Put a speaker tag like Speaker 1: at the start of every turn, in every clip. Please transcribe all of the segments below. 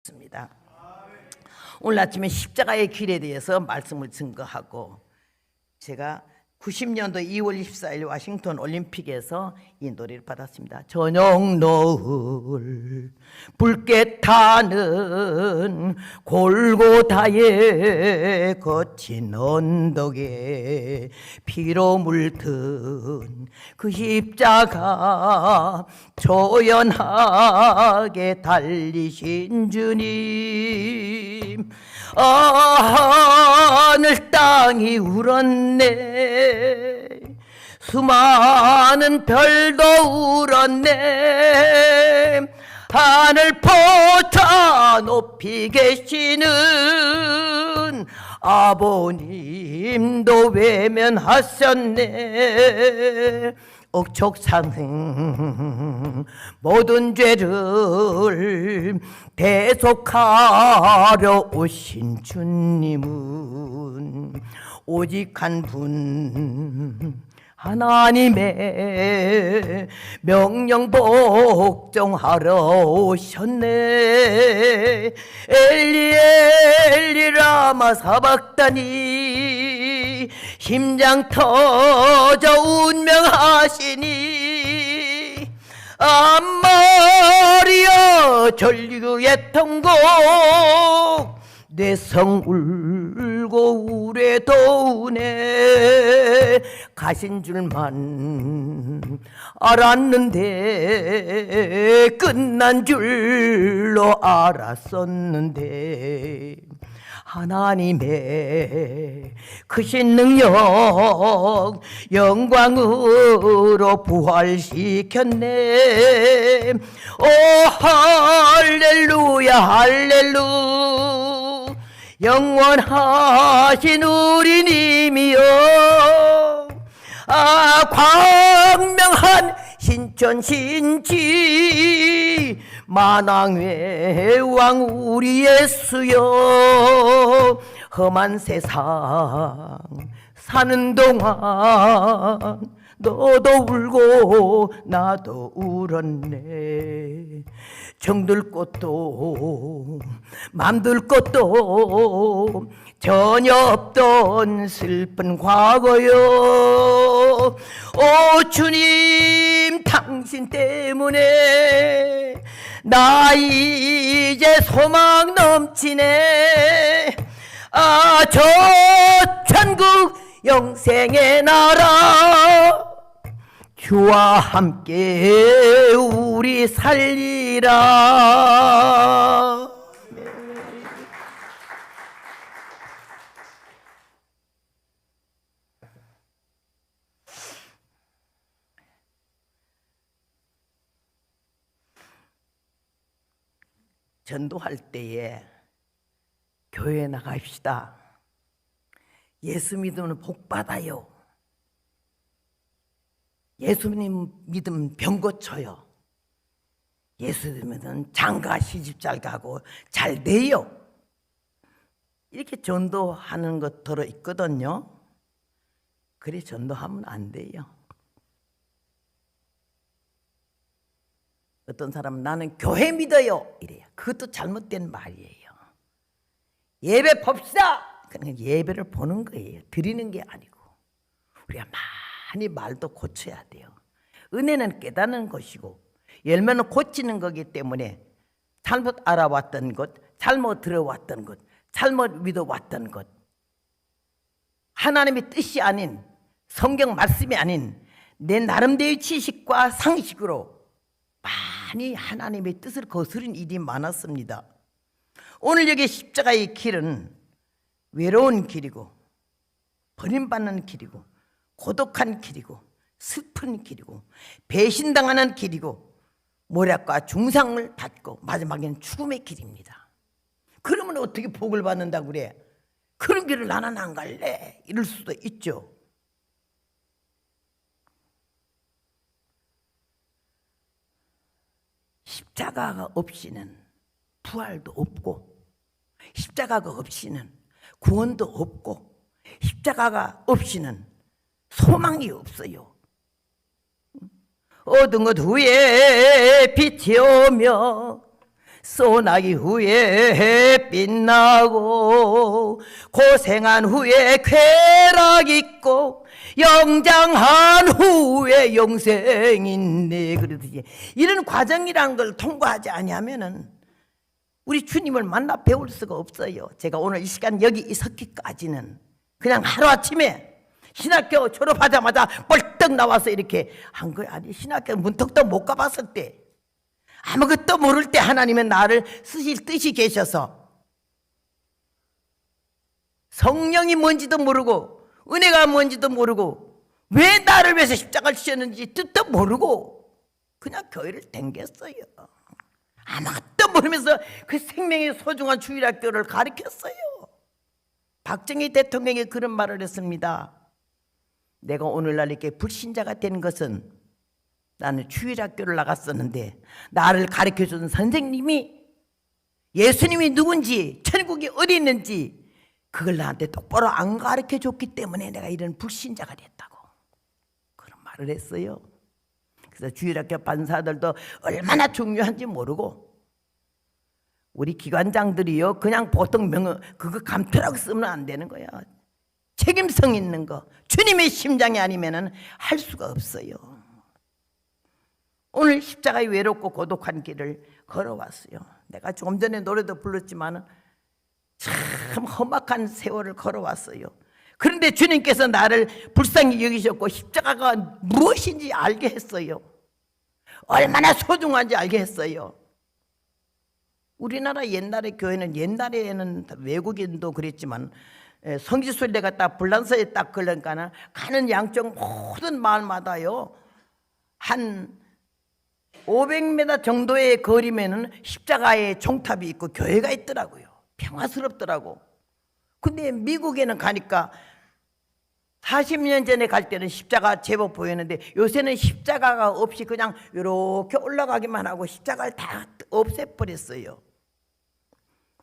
Speaker 1: 있습니다. 오늘 아침에 십자가의 길에 대해서 말씀을 증거하고, 제가 90년도 2월 24일 워싱턴 올림픽에서 이 노래를 받았습니다. 저녁 노을 붉게 타는 골고다의 거친 언덕에 피로 물든 그 십자가 조연하게 달리신 주님, 하늘 땅이 울었네. 수많은 별도 울었네. 하늘 포차 높이 계시는 아버님도 외면하셨네. 억척상생 모든 죄를 대속하려 오신 주님은 오직 한 분 하나님의 명령 복종하러 오셨네. 엘리 엘리 라마 사박다니, 심장 터져 운명하시니, 암마리아 전류의 통곡 내 성 울고 우레 도우네. 가신 줄만 알았는데 끝난 줄로 알았었는데, 하나님의 크신 능력 영광으로 부활시켰네. 오 할렐루야 할렐루야, 영원하신 우리 님이여. 광명한 신천 신지 만왕의 왕 우리 예수여. 험한 세상 사는 동안 너도 울고 나도 울었네. 정들 것도 맘들 것도 전혀 없던 슬픈 과거요. 오 주님, 당신 때문에 나 이제 소망 넘치네. 저 천국 영생의 나라 주와 함께 우리 살리라. 전도할 때에 교회에 나갑시다. 예수 믿으면 복 받아요. 예수님 믿으면 병 고쳐요. 예수 믿으면 장가 시집 잘 가고 잘 돼요. 이렇게 전도하는 것 들어 있거든요. 그래 전도하면 안 돼요. 어떤 사람은 나는 교회 믿어요 이래요. 그것도 잘못된 말이에요. 예배 봅시다. 그러니까 예배를 보는 거예요. 드리는 게 아니고. 우리가 많이 말도 고쳐야 돼요. 은혜는 깨닫는 것이고 열매는 고치는 거기 때문에 잘못 알아왔던 것, 잘못 들어왔던 것, 잘못 믿어왔던 것, 하나님의 뜻이 아닌, 성경 말씀이 아닌 내 나름대로의 지식과 상식으로 많이 하나님의 뜻을 거스른 일이 많았습니다. 오늘 여기 십자가의 길은 외로운 길이고 버림받는 길이고 고독한 길이고 슬픈 길이고 배신당하는 길이고 모략과 중상을 받고 마지막에는 죽음의 길입니다. 그러면 어떻게 복을 받는다고 그래? 그런 길을 나는 안 갈래 이럴 수도 있죠. 십자가가 없이는 부활도 없고, 십자가가 없이는 구원도 없고, 십자가가 없이는 소망이 없어요. 어두운 것 후에 빛이 오며 소나기 후에 빛나고 고생한 후에 쾌락 있고 영장한 후에 영생 있네. 그러듯이 이런 과정이라는 걸 통과하지 아니하면은 우리 주님을 만나 배울 수가 없어요. 제가 오늘 이 시간 여기 있었기까지는 그냥 하루아침에 신학교 졸업하자마자 벌떡 나와서 이렇게 한 거야. 아니, 신학교 문턱도 못 가봤을 때, 아무것도 모를 때 하나님은 나를 쓰실 뜻이 계셔서 성령이 뭔지도 모르고 은혜가 뭔지도 모르고 왜 나를 위해서 십자가를 지셨는지 뜻도 모르고 그냥 교회를 댕겼어요. 아무것도 모르면서 그 생명의 소중한 주일학교를 가르쳤어요. 박정희 대통령이 그런 말을 했습니다. 내가 오늘날 이렇게 불신자가 된 것은 나는 주일학교를 나갔었는데 나를 가르쳐준 선생님이 예수님이 누군지 천국이 어디 있는지 그걸 나한테 똑바로 안 가르쳐줬기 때문에 내가 이런 불신자가 됐다고 그런 말을 했어요. 그래서 주일학교 반사들도 얼마나 중요한지 모르고 우리 기관장들이요 그냥 보통 명언 그거 감투라고 쓰면 안 되는 거야. 책임성 있는 거 주님의 심장이 아니면은 할 수가 없어요. 오늘 십자가의 외롭고 고독한 길을 걸어왔어요. 내가 조금 전에 노래도 불렀지만 참 험악한 세월을 걸어왔어요. 그런데 주님께서 나를 불쌍히 여기셨고 십자가가 무엇인지 알게 했어요. 얼마나 소중한지 알게 했어요. 우리나라 옛날의 교회는 옛날에는 외국인도 그랬지만 성지순례가 딱 불란서에 딱 걸으니까 가는 양쪽 모든 마을마다요 한 500m 정도의 거리면은 십자가의 종탑이 있고 교회가 있더라고요. 평화스럽더라고. 근데 미국에는 가니까 40년 전에 갈 때는 십자가 제법 보였는데 요새는 십자가가 없이 그냥 이렇게 올라가기만 하고 십자가를 다 없애버렸어요.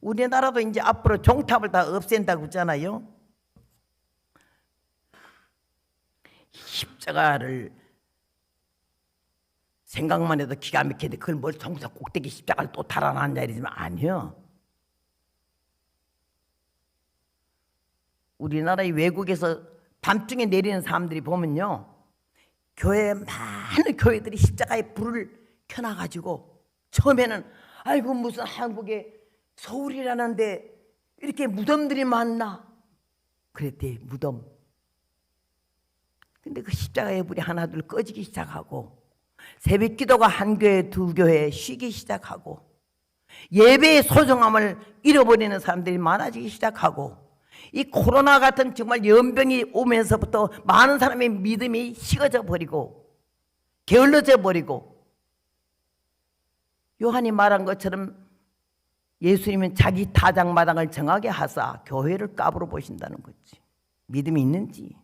Speaker 1: 우리나라도 이제 앞으로 종탑을 다 없앤다고 그러잖아요. 십자가를 생각만 해도 기가 막히는데 그걸 뭘 정상 꼭대기 십자가를 또 달아놨냐 이러지만 아니요. 우리나라의 외국에서 밤중에 내리는 사람들이 보면요 교회 많은 교회들이 십자가에 불을 켜놔가지고 처음에는 아이고 무슨 한국에 서울이라는데 이렇게 무덤들이 많나 그랬대. 무덤. 근데 그 십자가의 불이 하나둘 꺼지기 시작하고 새벽 기도가 한 교회 두 교회 쉬기 시작하고 예배의 소중함을 잃어버리는 사람들이 많아지기 시작하고 이 코로나 같은 정말 연병이 오면서부터 많은 사람의 믿음이 식어져 버리고 게을러져 버리고 요한이 말한 것처럼 예수님은 자기 타작마당을 정하게 하사 교회를 까불어 보신다는 거지. 믿음이 있는지.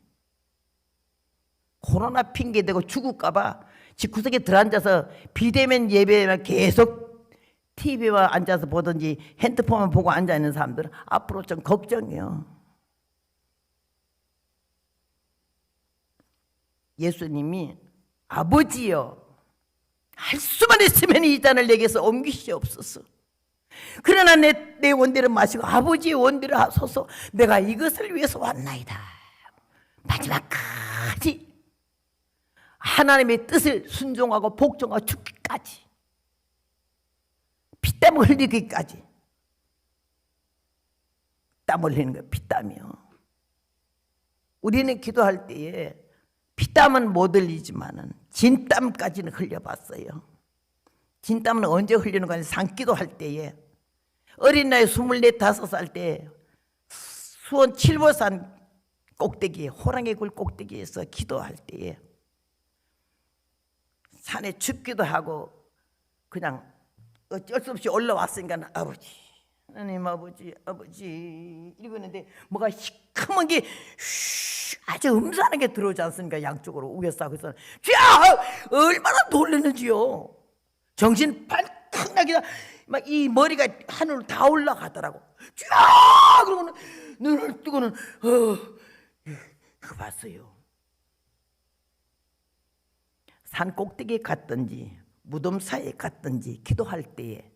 Speaker 1: 코로나 핑계대고 죽을까 봐 집구석에 들어앉아서 비대면 예배만 계속 TV에 앉아서 보든지 핸드폰만 보고 앉아있는 사람들은 앞으로 좀 걱정이요. 예수님이 아버지여 할 수만 있으면 이 잔을 내게서 옮기시옵소서. 그러나 내 원대를 마시고 아버지의 원대를 하소서. 내가 이것을 위해서 왔나이다. 마지막까지 하나님의 뜻을 순종하고 복종하고 죽기까지 피땀을 흘리기까지. 땀 흘리는 거예요. 피땀이요. 우리는 기도할 때에 피땀은 못 흘리지만은 진땀까지는 흘려봤어요. 진땀은 언제 흘리는 거냐? 산기도 할 때에 어린 나이 24, 5살 때 수원 칠보산 꼭대기 호랑이 굴 꼭대기에서 기도할 때에 산에 춥기도 하고 그냥 어쩔 수 없이 올라왔으니까 아버지 하나님 아버지 이러는데 뭐가 시커먼 게 아주 음산하게 들어오지 않습니까? 양쪽으로 우겨싸. 그래서 쥐야 얼마나 놀랐는지요. 정신 발칵 나게 막 이 머리가 하늘로 다 올라가더라고. 쥐야 그러고는 눈을 뜨고는 그거 봤어요. 산 꼭대기에 갔든지 무덤 사이에 갔든지 기도할 때에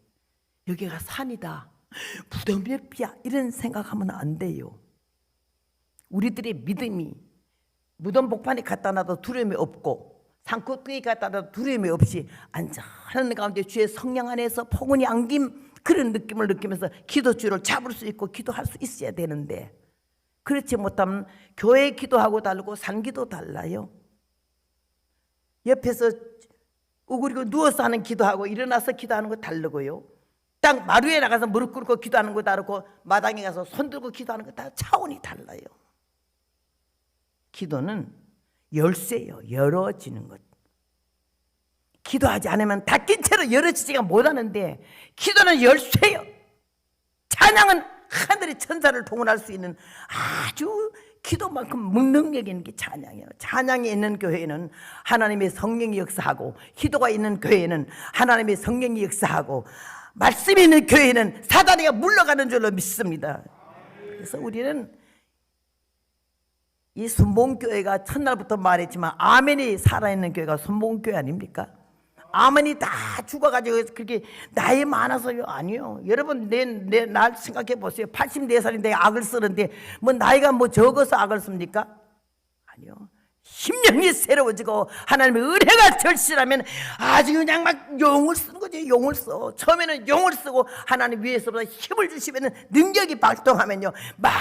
Speaker 1: 여기가 산이다, 무덤 옆이야, 이런 생각하면 안 돼요. 우리들의 믿음이 무덤 복판에 갖다 놔도 두려움이 없고 산꼭대기에 갖다 놔도 두려움이 없이 안전한 가운데 주의 성령 안에서 포근히 안김, 그런 느낌을 느끼면서 기도줄을 잡을 수 있고 기도할 수 있어야 되는데, 그렇지 못하면 교회 기도하고 다르고 산기도 달라요. 옆에서 우그리고 누워서 하는 기도하고 일어나서 기도하는 거 다르고요. 딱 마루에 나가서 무릎 꿇고 기도하는 거 다르고 마당에 가서 손 들고 기도하는 거 다 차원이 달라요. 기도는 열쇠예요. 열어지는 것. 기도하지 않으면 닫힌 채로 열어지지가 못하는데 기도는 열쇠예요. 찬양은 하늘의 천사를 동원할 수 있는 아주 기도만큼 무능력 있는 게 찬양이에요. 찬양이 있는 교회는 하나님의 성령이 역사하고, 기도가 있는 교회는 하나님의 성령이 역사하고, 말씀이 있는 교회는 사단이가 물러가는 줄로 믿습니다. 그래서 우리는 이 순봉교회가 첫날부터 말했지만 아멘이 살아있는 교회가 순봉교회 아닙니까? 아멘이 다 죽어가지고 그렇게 나이 많아서요? 아니요. 여러분 날 생각해 보세요. 84살인데 악을 쓰는데 뭐 나이가 뭐 적어서 악을 씁니까? 아니요. 심령이 새로워지고 하나님의 은혜가 절실하면 아주 그냥 막 용을 쓰는 거죠. 용을 써. 처음에는 용을 쓰고 하나님 위에서부터 힘을 주시면 능력이 발동하면요, 막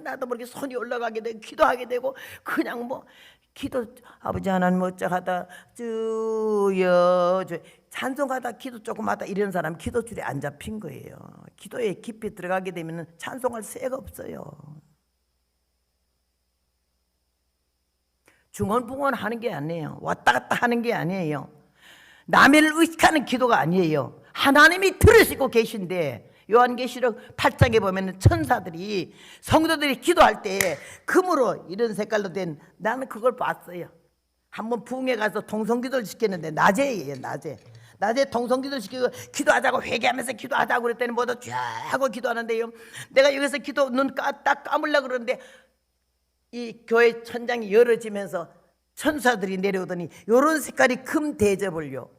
Speaker 1: 나도 모르게 손이 올라가게 되고 기도하게 되고, 그냥 뭐 기도, 아버지 하나님 어쩌하다 주여 찬송하다 기도 조금 하다 이런 사람 기도줄에 안 잡힌 거예요. 기도에 깊이 들어가게 되면 찬송할 새가 없어요. 중언부언 하는 게 아니에요. 왔다 갔다 하는 게 아니에요. 남을 의식하는 기도가 아니에요. 하나님이 들으시고 계신데, 요한계시록 8장에 보면 천사들이 성도들이 기도할 때 금으로 이런 색깔로 된, 나는 그걸 봤어요. 한번 부흥회 가서 통성기도를 시켰는데 낮에예요. 낮에 통성기도를 시키고 기도하자고 회개하면서 기도하자고 그랬더니 모두 쫙 하고 기도하는데요, 내가 여기서 기도 눈 딱 감으려고 그러는데 이 교회 천장이 열어지면서 천사들이 내려오더니 이런 색깔이 금 대접을요,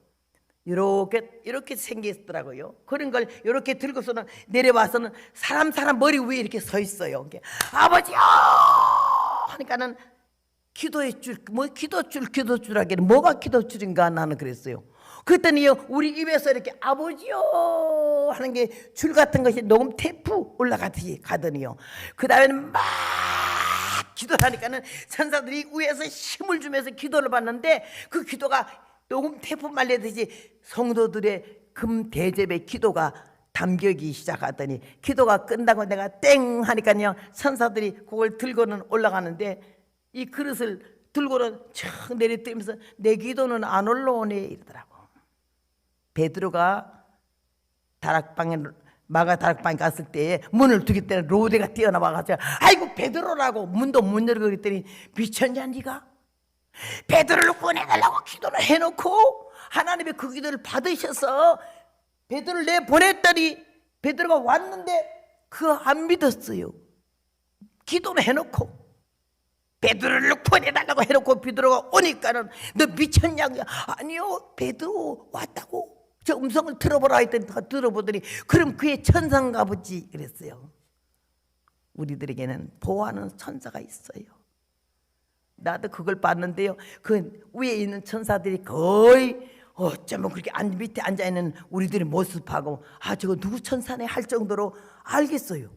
Speaker 1: 이렇게 생겼더라고요. 그런 걸 이렇게 들고서는 내려와서는 사람 머리 위에 이렇게 서 있어요. 아버지요 하니까는 기도의 줄, 뭐 기도줄 하기는 뭐가 기도줄인가 나는 그랬어요. 그랬더니요, 우리 입에서 이렇게 아버지요 하는 게 줄 같은 것이 녹음 테이프 올라가듯이 가더니요, 그 다음에는 막 기도를 하니까는 천사들이 위에서 힘을 주면서 기도를 받는데, 그 기도가 녹음 테이프 말리듯이 성도들의 금 대접의 기도가 담겨기 시작하더니, 기도가 끝나고 내가 땡 하니까요, 천사들이 그걸 들고는 올라가는데 이 그릇을 들고는 촥 내리뜨면서 내 기도는 안 올라오네 이러더라고. 베드로가 다락방에 갔을 때 문을 두기 때문에 로데가 뛰어나와가지고 아이고 베드로라고 문도 못 열고 그랬더니, 미쳤냐 네가? 베드로를 구원해달라고 기도를 해놓고 하나님의 그 기도를 받으셔서 베드로를 내보냈더니 베드로가 왔는데 그거 안 믿었어요. 기도를 해놓고 베드로를 구원해달라고 해놓고 베드로가 오니까는 너 미쳤냐고. 아니요, 베드로 왔다고 저 음성을 들어보라 했더니 다 들어보더니 그럼 그의 천사인가 보지 그랬어요. 우리들에게는 보호하는 천사가 있어요. 나도 그걸 봤는데요, 그 위에 있는 천사들이 거의 어쩌면 그렇게 밑에 앉아있는 우리들의 모습하고 아 저거 누구 천사네 할 정도로 알겠어요.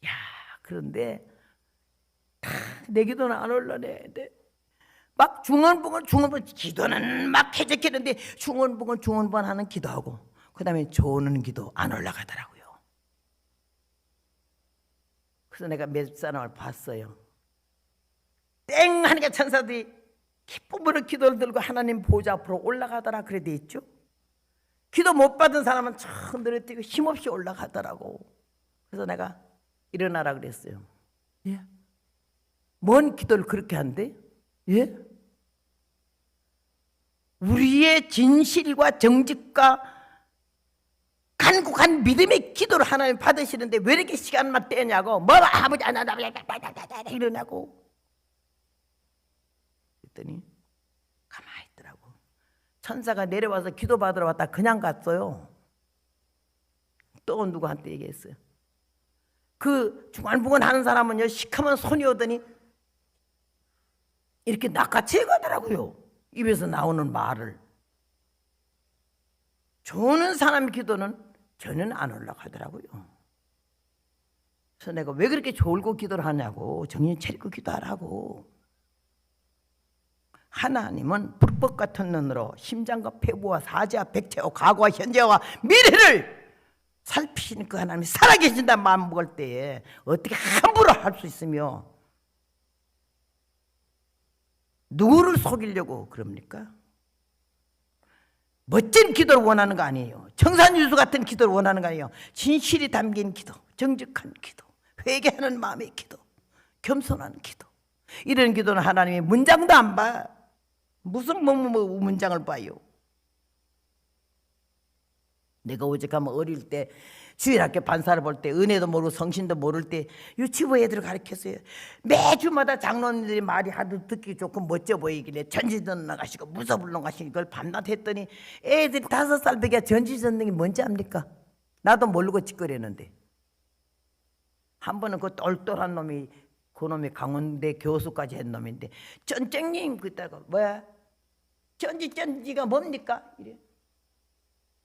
Speaker 1: 야, 그런데 내 기도는 안 올라내. 막 중언부언 기도는 막 해적했는데 중언부언 하는 기도하고 그 다음에 조는 기도 안 올라가더라고요. 그래서 내가 몇 사람을 봤어요. 땡 하니까 천사들이 기쁨으로 기도를 들고 하나님 보좌 앞으로 올라가더라 그래 돼 있죠. 기도 못 받은 사람은 참 늘어뜨리고 힘없이 올라가더라고. 그래서 내가 일어나라 그랬어요. 예? 뭔 기도를 그렇게 한대? 예? 우리의 진실과 정직과 간곡한 믿음의 기도를 하나님 받으시는데 왜 이렇게 시간만 떼냐고. 뭐 아버지 이러냐고. 그랬더니 가만히 있더라고. 천사가 내려와서 기도받으러 왔다 그냥 갔어요. 또 누구한테 얘기했어요. 그 중환부건 하는 사람은요, 시커먼 손이 오더니 이렇게 낚아채 가더라고요. 입에서 나오는 말을. 조는 사람 기도는 전혀 안 올라가더라고요. 그래서 내가 왜 그렇게 졸고 기도를 하냐고, 정신 차리고 기도하라고. 하나님은 불법 같은 눈으로 심장과 폐부와 사지와 백체와 과거와 현재와 미래를 살피시는 그 하나님이 살아계신다 마음 먹을 때에 어떻게 함부로 할 수 있으며 누구를 속이려고 그럽니까? 멋진 기도를 원하는 거 아니에요. 청산유수 같은 기도를 원하는 거 아니에요. 진실이 담긴 기도, 정직한 기도, 회개하는 마음의 기도, 겸손한 기도. 이런 기도는 하나님이 문장도 안 봐. 무슨 문장을 봐요. 내가 오직하면 어릴 때 주일학교 반사를 볼 때 은혜도 모르고 성신도 모를 때 유치부 애들을 가르쳤어요. 매주마다 장로님들이 말이 하도 듣기 좋고 멋져 보이길래 전지전능 나가시고 무서불능 가시고 이걸 밤낮 했더니 애들이 5살 배기가 전지전능이 뭔지 압니까? 나도 모르고 짓거리는데 한 번은 그 똘똘한 놈이 그 놈이 강원대 교수까지 한 놈인데 전쟁님 그랬다가 뭐야? 전지전지가 뭡니까? 이래.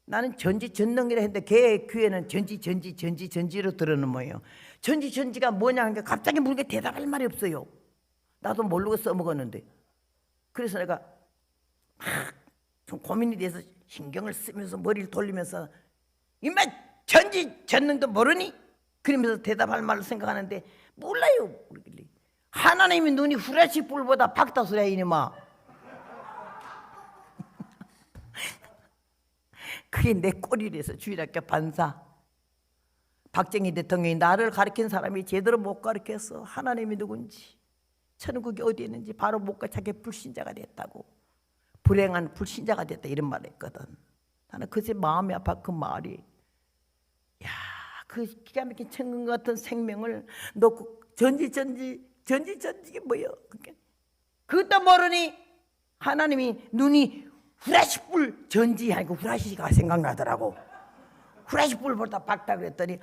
Speaker 1: 나는 전지전능이라 했는데 걔 귀에는 전지로 들어는 뭐예요. 전지가 뭐냐 하니까 갑자기 물게 대답할 말이 없어요. 나도 모르고 써먹었는데. 그래서 내가 막 좀 고민이 돼서 신경을 쓰면서 머리를 돌리면서 이마 전지전능도 모르니? 그러면서 대답할 말을 생각하는데 몰라요. 하나님의 눈이 후레쉬 불보다 밝다 소리야 이놈아. 그게 내 꼴이래서 주일학교 반사. 박정희 대통령이 나를 가르친 사람이 제대로 못 가르쳤어. 하나님이 누군지, 천국이 어디 있는지 바로 못 가. 자기 불신자가 됐다고. 불행한 불신자가 됐다 이런 말을 했거든. 나는 그새 마음이 아파. 그 말이. 야, 그 기가 막힌 천국 같은 생명을 놓고 전지게 뭐야. 그것도 모르니 하나님이 눈이 후라시불 전지 아니고 후라시가 생각나더라고. 후라시불보다 밝다 그랬더니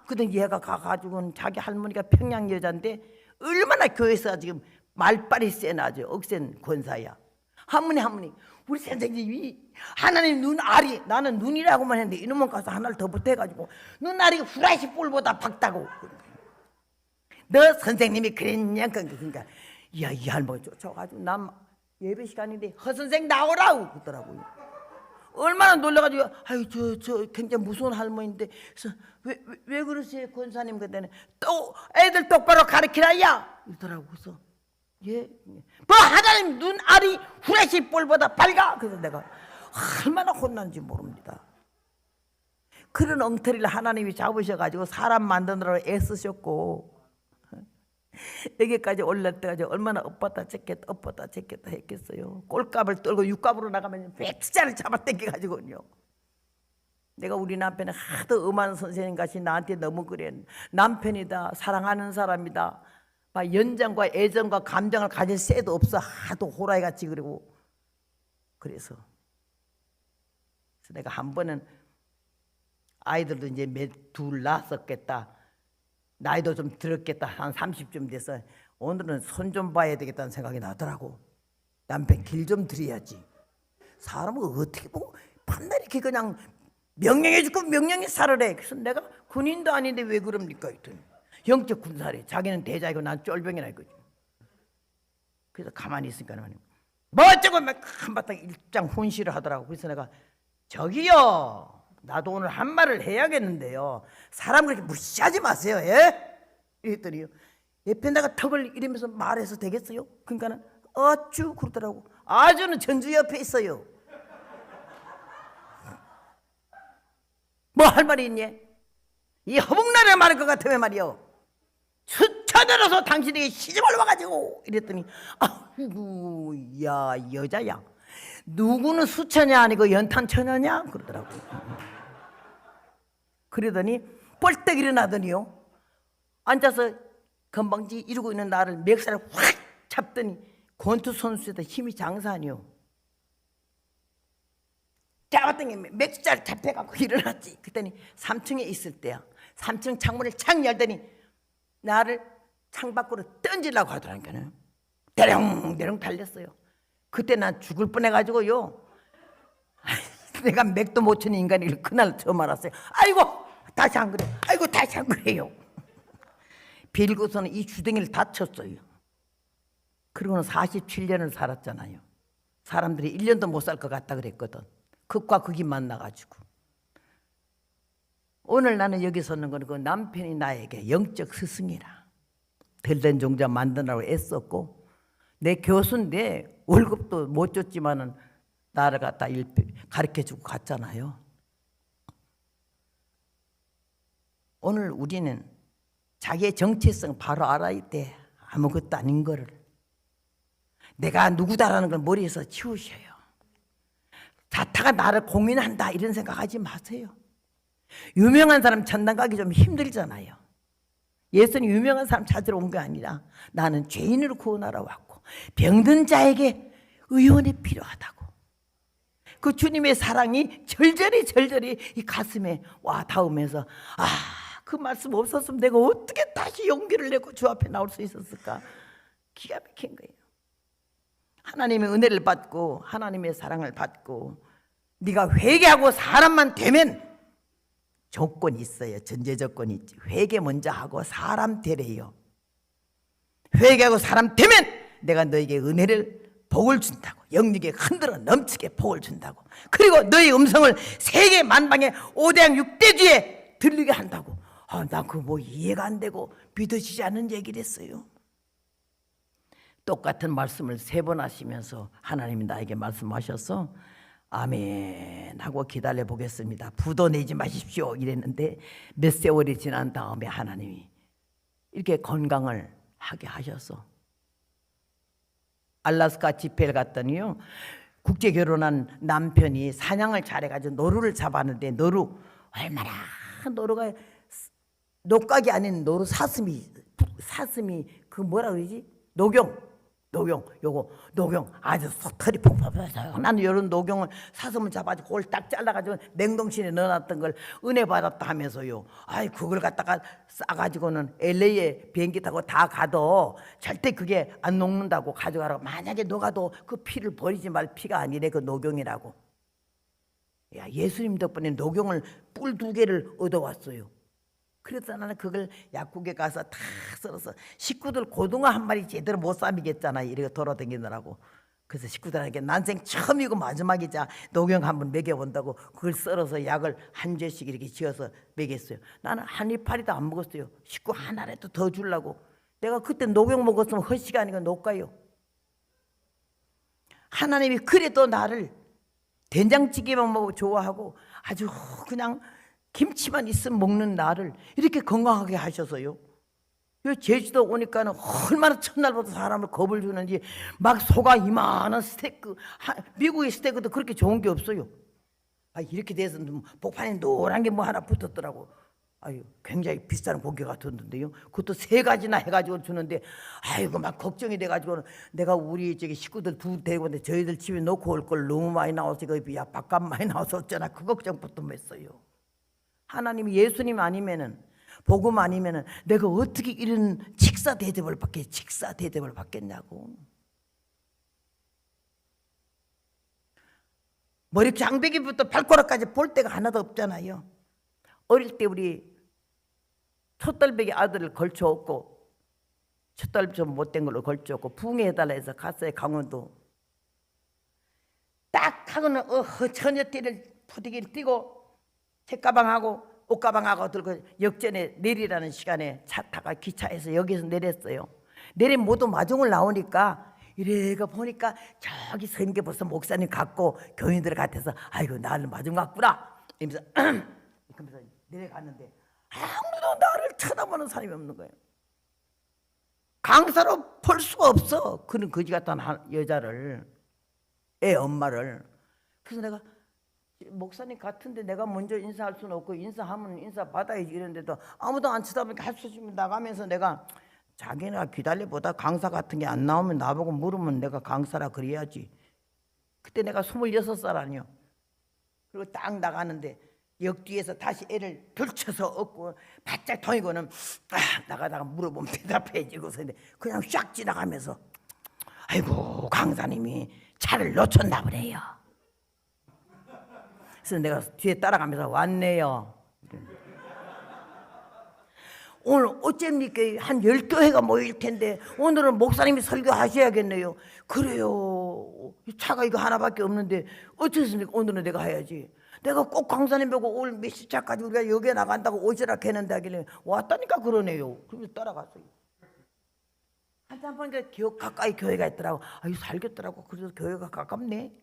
Speaker 1: 그때 얘가 가가지고는 자기 할머니가 평양 여자인데 얼마나 교회에서 지금 말빨이 세나죠. 억센 권사야. 할머니 우리 선생님이 하나님 눈알이, 나는 눈이라고만 했는데 이놈은 가서 하나를 더 붙여가지고 눈알이 후라시불보다 밝다고. 너 선생님이 그랬냐? 그러니까 이 할머니 쫓아가지고 난 예배 시간인데 허선생 나오라고 그러더라고요. 얼마나 놀라가지고 아유 저 굉장히 무서운 할머니인데 그래서 왜 그러세요 권사님? 그때는 또 애들 똑바로 가르치라야 이러더라고. 그래서 예, 뭐 하나님 눈알이 후레쉬 뿔보다 밝아. 그래서 내가 얼마나 혼난지 모릅니다. 그런 엉터리를 하나님이 잡으셔가지고 사람 만드느라고 애쓰셨고 여기까지 올릴 때까지 얼마나 엎었다 제꼈다 했겠어요. 꼴값을 떨고 육값으로 나가면 백자를 잡아당겨가지고요. 내가 우리 남편은 하도 엄한 선생님같이 나한테 너무 그래. 남편이다, 사랑하는 사람이다, 막 연장과 애정과 감정을 가질 새도 없어. 하도 호랑이같이 그리고 그래서 내가 한 번은 아이들도 이제 둘 낳았었겠다. 나이도 좀 들었겠다. 한 30쯤 돼서 오늘은 손 좀 봐야 되겠다는 생각이 나더라고. 남편 길 좀 들여야지. 사람을 어떻게 보고 밤날 이렇게 그냥 명령해 주고 명령에 살으래. 그래서 내가 군인도 아닌데 왜 그럽니까? 했더니 영적 군사래. 자기는 대자이고 난 쫄병이라 이거지. 그래서 가만히 있으니까 뭐 어쩌고 막 한바탕 일장 혼시를 하더라고. 그래서 내가 저기요, 나도 오늘 한 말을 해야겠는데요. 사람 그렇게 무시하지 마세요. 예? 이랬더니 옆에 내가 턱을 이러면서 말해서 되겠어요? 그러니까는 어쭈 그러더라고. 아주는 전주 옆에 있어요. 뭐 할 말이 있니? 이 허북나라에 말할 것 같으면 말이요. 수차들어서 당신에게 시집을 와가지고 이랬더니 아이고 야 여자야. 누구는 수처냐 아니고 연탄처녀냐 그러더라고. 그러더니 벌떡 일어나더니요. 앉아서 건방지 이러고 있는 나를 멱살을 확 잡더니 권투 선수에다 힘이 장사 아니요. 잡았더니 맥주자리 잡혀갖고 일어났지. 그랬더니 3층에 있을 때야. 3층 창문을 창 열더니 나를 창밖으로 던지려고 하더라니까요. 대령대령 달렸어요. 그때 난 죽을 뻔해가지고요. 내가 맥도 못 치는 인간이 그날 처음 알았어요. 아이고 다시 안 그래. 아이고 다시 안 그래요. 빌고서는 이 주둥이를 다쳤어요. 그러고는 47년을 살았잖아요. 사람들이 1년도 못 살 것 같다 그랬거든. 극과 극이 만나가지고. 오늘 나는 여기 서는 건 그 남편이 나에게 영적 스승이라. 덜된 종자 만드느라고 애썼고, 내 교수인데 월급도 못 줬지만은 나를 갖다 가르쳐주고 갔잖아요. 오늘 우리는 자기의 정체성 바로 알아야 돼. 아무것도 아닌 거를. 내가 누구다라는 걸 머리에서 치우셔요. 자타가 나를 공인한다 이런 생각하지 마세요. 유명한 사람 천당 가기 좀 힘들잖아요. 예수는 유명한 사람 찾으러 온 게 아니라 나는 죄인을 구원하러 왔고 병든 자에게 의원이 필요하다고. 그 주님의 사랑이 절절히 이 가슴에 와 닿으면서 그 말씀 없었으면 내가 어떻게 다시 용기를 내고 주 앞에 나올 수 있었을까. 기가 막힌 거예요. 하나님의 은혜를 받고 하나님의 사랑을 받고 네가 회개하고 사람만 되면 조건이 있어요. 전제 조건이 있지. 회개 먼저 하고 사람 되래요. 회개하고 사람 되면 내가 너에게 은혜를 복을 준다고. 영육에 흔들어 넘치게 복을 준다고. 그리고 너의 음성을 세계 만방의 5대양 6대주에 들리게 한다고. 나 그거 뭐 이해가 안 되고 믿어지지 않는 얘기를 했어요. 똑같은 말씀을 3번 하시면서 하나님이 나에게 말씀하셔서 아멘 하고 기다려 보겠습니다. 부도 내지 마십시오 이랬는데 몇 세월이 지난 다음에 하나님이 이렇게 건강을 하게 하셔서 알라스카 집회를 갔더니요, 국제 결혼한 남편이 사냥을 잘해가지고 노루를 잡았는데 노루 얼마나 노루가 녹각이 아닌 노루 사슴이 그 뭐라 그러지? 녹용 요거 녹용 아주 털이 퐁퐁퐁. 나는 이런 녹용을 사슴을 잡아가지고 그걸 딱 잘라가지고 냉동실에 넣어놨던 걸 은혜 받았다 하면서요. 그걸 갖다가 싸가지고는 LA에 비행기 타고 다 가도 절대 그게 안 녹는다고 가져가라고. 만약에 녹아도 그 피를 버리지 말 피가 아니래 그 녹용이라고. 야, 예수님 덕분에 녹용을 뿔 2개를 얻어왔어요. 그래서 나는 그걸 약국에 가서 다 썰어서 식구들 고등어 한 마리 제대로 못 삶이겠잖아요. 이렇게 돌아다니느라고. 그래서 식구들에게 난생 처음이고 마지막이자 녹용 한번 먹여본다고 그걸 썰어서 약을 한 죄씩 이렇게 지어서 먹였어요. 나는 한 이파리도 안 먹었어요. 식구 하나라도 더 주려고. 내가 그때 녹용 먹었으면 헛시가 아니고 녹가요. 하나님이 그래도 나를 된장찌개만 먹고 좋아하고 아주 그냥 김치만 있으면 먹는 나를 이렇게 건강하게 하셔서요. 제주도 오니까는 얼마나 첫날부터 사람을 겁을 주는지 막 소가 이만한 스테이크, 미국의 스테이크도 그렇게 좋은 게 없어요. 이렇게 돼서 복판에 노란 게 뭐 하나 붙었더라고. 굉장히 비싼 고기 같았는데요. 그것도 3가지나 해가지고 주는데, 막 걱정이 돼가지고 내가 우리 저기 식구들 데리고 왔는데 저희들 집에 놓고 올 걸 너무 많이 나와서 이거 밥값 많이 나와서 어쩌나 그 걱정부터 했어요. 하나님이 예수님 아니면은 복음 아니면은 내가 어떻게 이런 직사 대접을 받겠냐고. 머리 장배기부터 발가락까지 볼 데가 하나도 없잖아요. 어릴 때 우리 촛달배기 아들을 걸쳐왔고, 촛달 좀 못된 걸로 걸쳐왔고 부흥회 해달라 해서 갔어요. 강원도. 딱 하고는 처녀띠를 푸대기를 띄고 책가방하고 옷가방하고 들고 역전에 내리라는 시간에 차 타가 기차에서 여기서 내렸어요. 내리면 모두 마중을 나오니까 이래가 보니까 저기 서 있는 게 벌써 목사님 같고 교인들 같아서 나를 마중 같구나 이러면서 내려갔는데 아무도 나를 쳐다보는 사람이 없는 거예요. 강사로 볼 수가 없어. 그런 거지 같은 여자를, 애 엄마를. 그래서 내가 목사님 같은데 내가 먼저 인사할 수는 없고 인사하면 인사 받아야지 이랬는데도 아무도 안 쳐다보니까 할수있으면 나가면서 내가 자기네가 기다려보다 강사 같은 게 안 나오면 나보고 물으면 내가 강사라 그래야지. 그때 내가 26살 아니요. 그리고 딱 나가는데 역 뒤에서 다시 애를 들쳐서 업고 바짝 통이고는 나가다가 물어보면 대답해지고서 그냥 쫙 지나가면서 아이고 강사님이 차를 놓쳤나 보네요. 그래서 내가 뒤에 따라가면서 왔네요. 오늘 어쩝니까? 한 10교회가 모일 텐데 오늘은 목사님이 설교하셔야겠네요. 그래요. 차가 이거 하나밖에 없는데 어쩌습니까? 오늘은 내가 해야지. 내가 꼭 강사님 보고 오늘 몇 시차까지 우리가 여기에 나간다고 오시라 했는데 하길래 왔다니까 그러네요. 그래서 따라갔어요. 한참 보니까 가까이 교회가 있더라고. 아유 살겠더라고. 그래서 교회가 가깝네.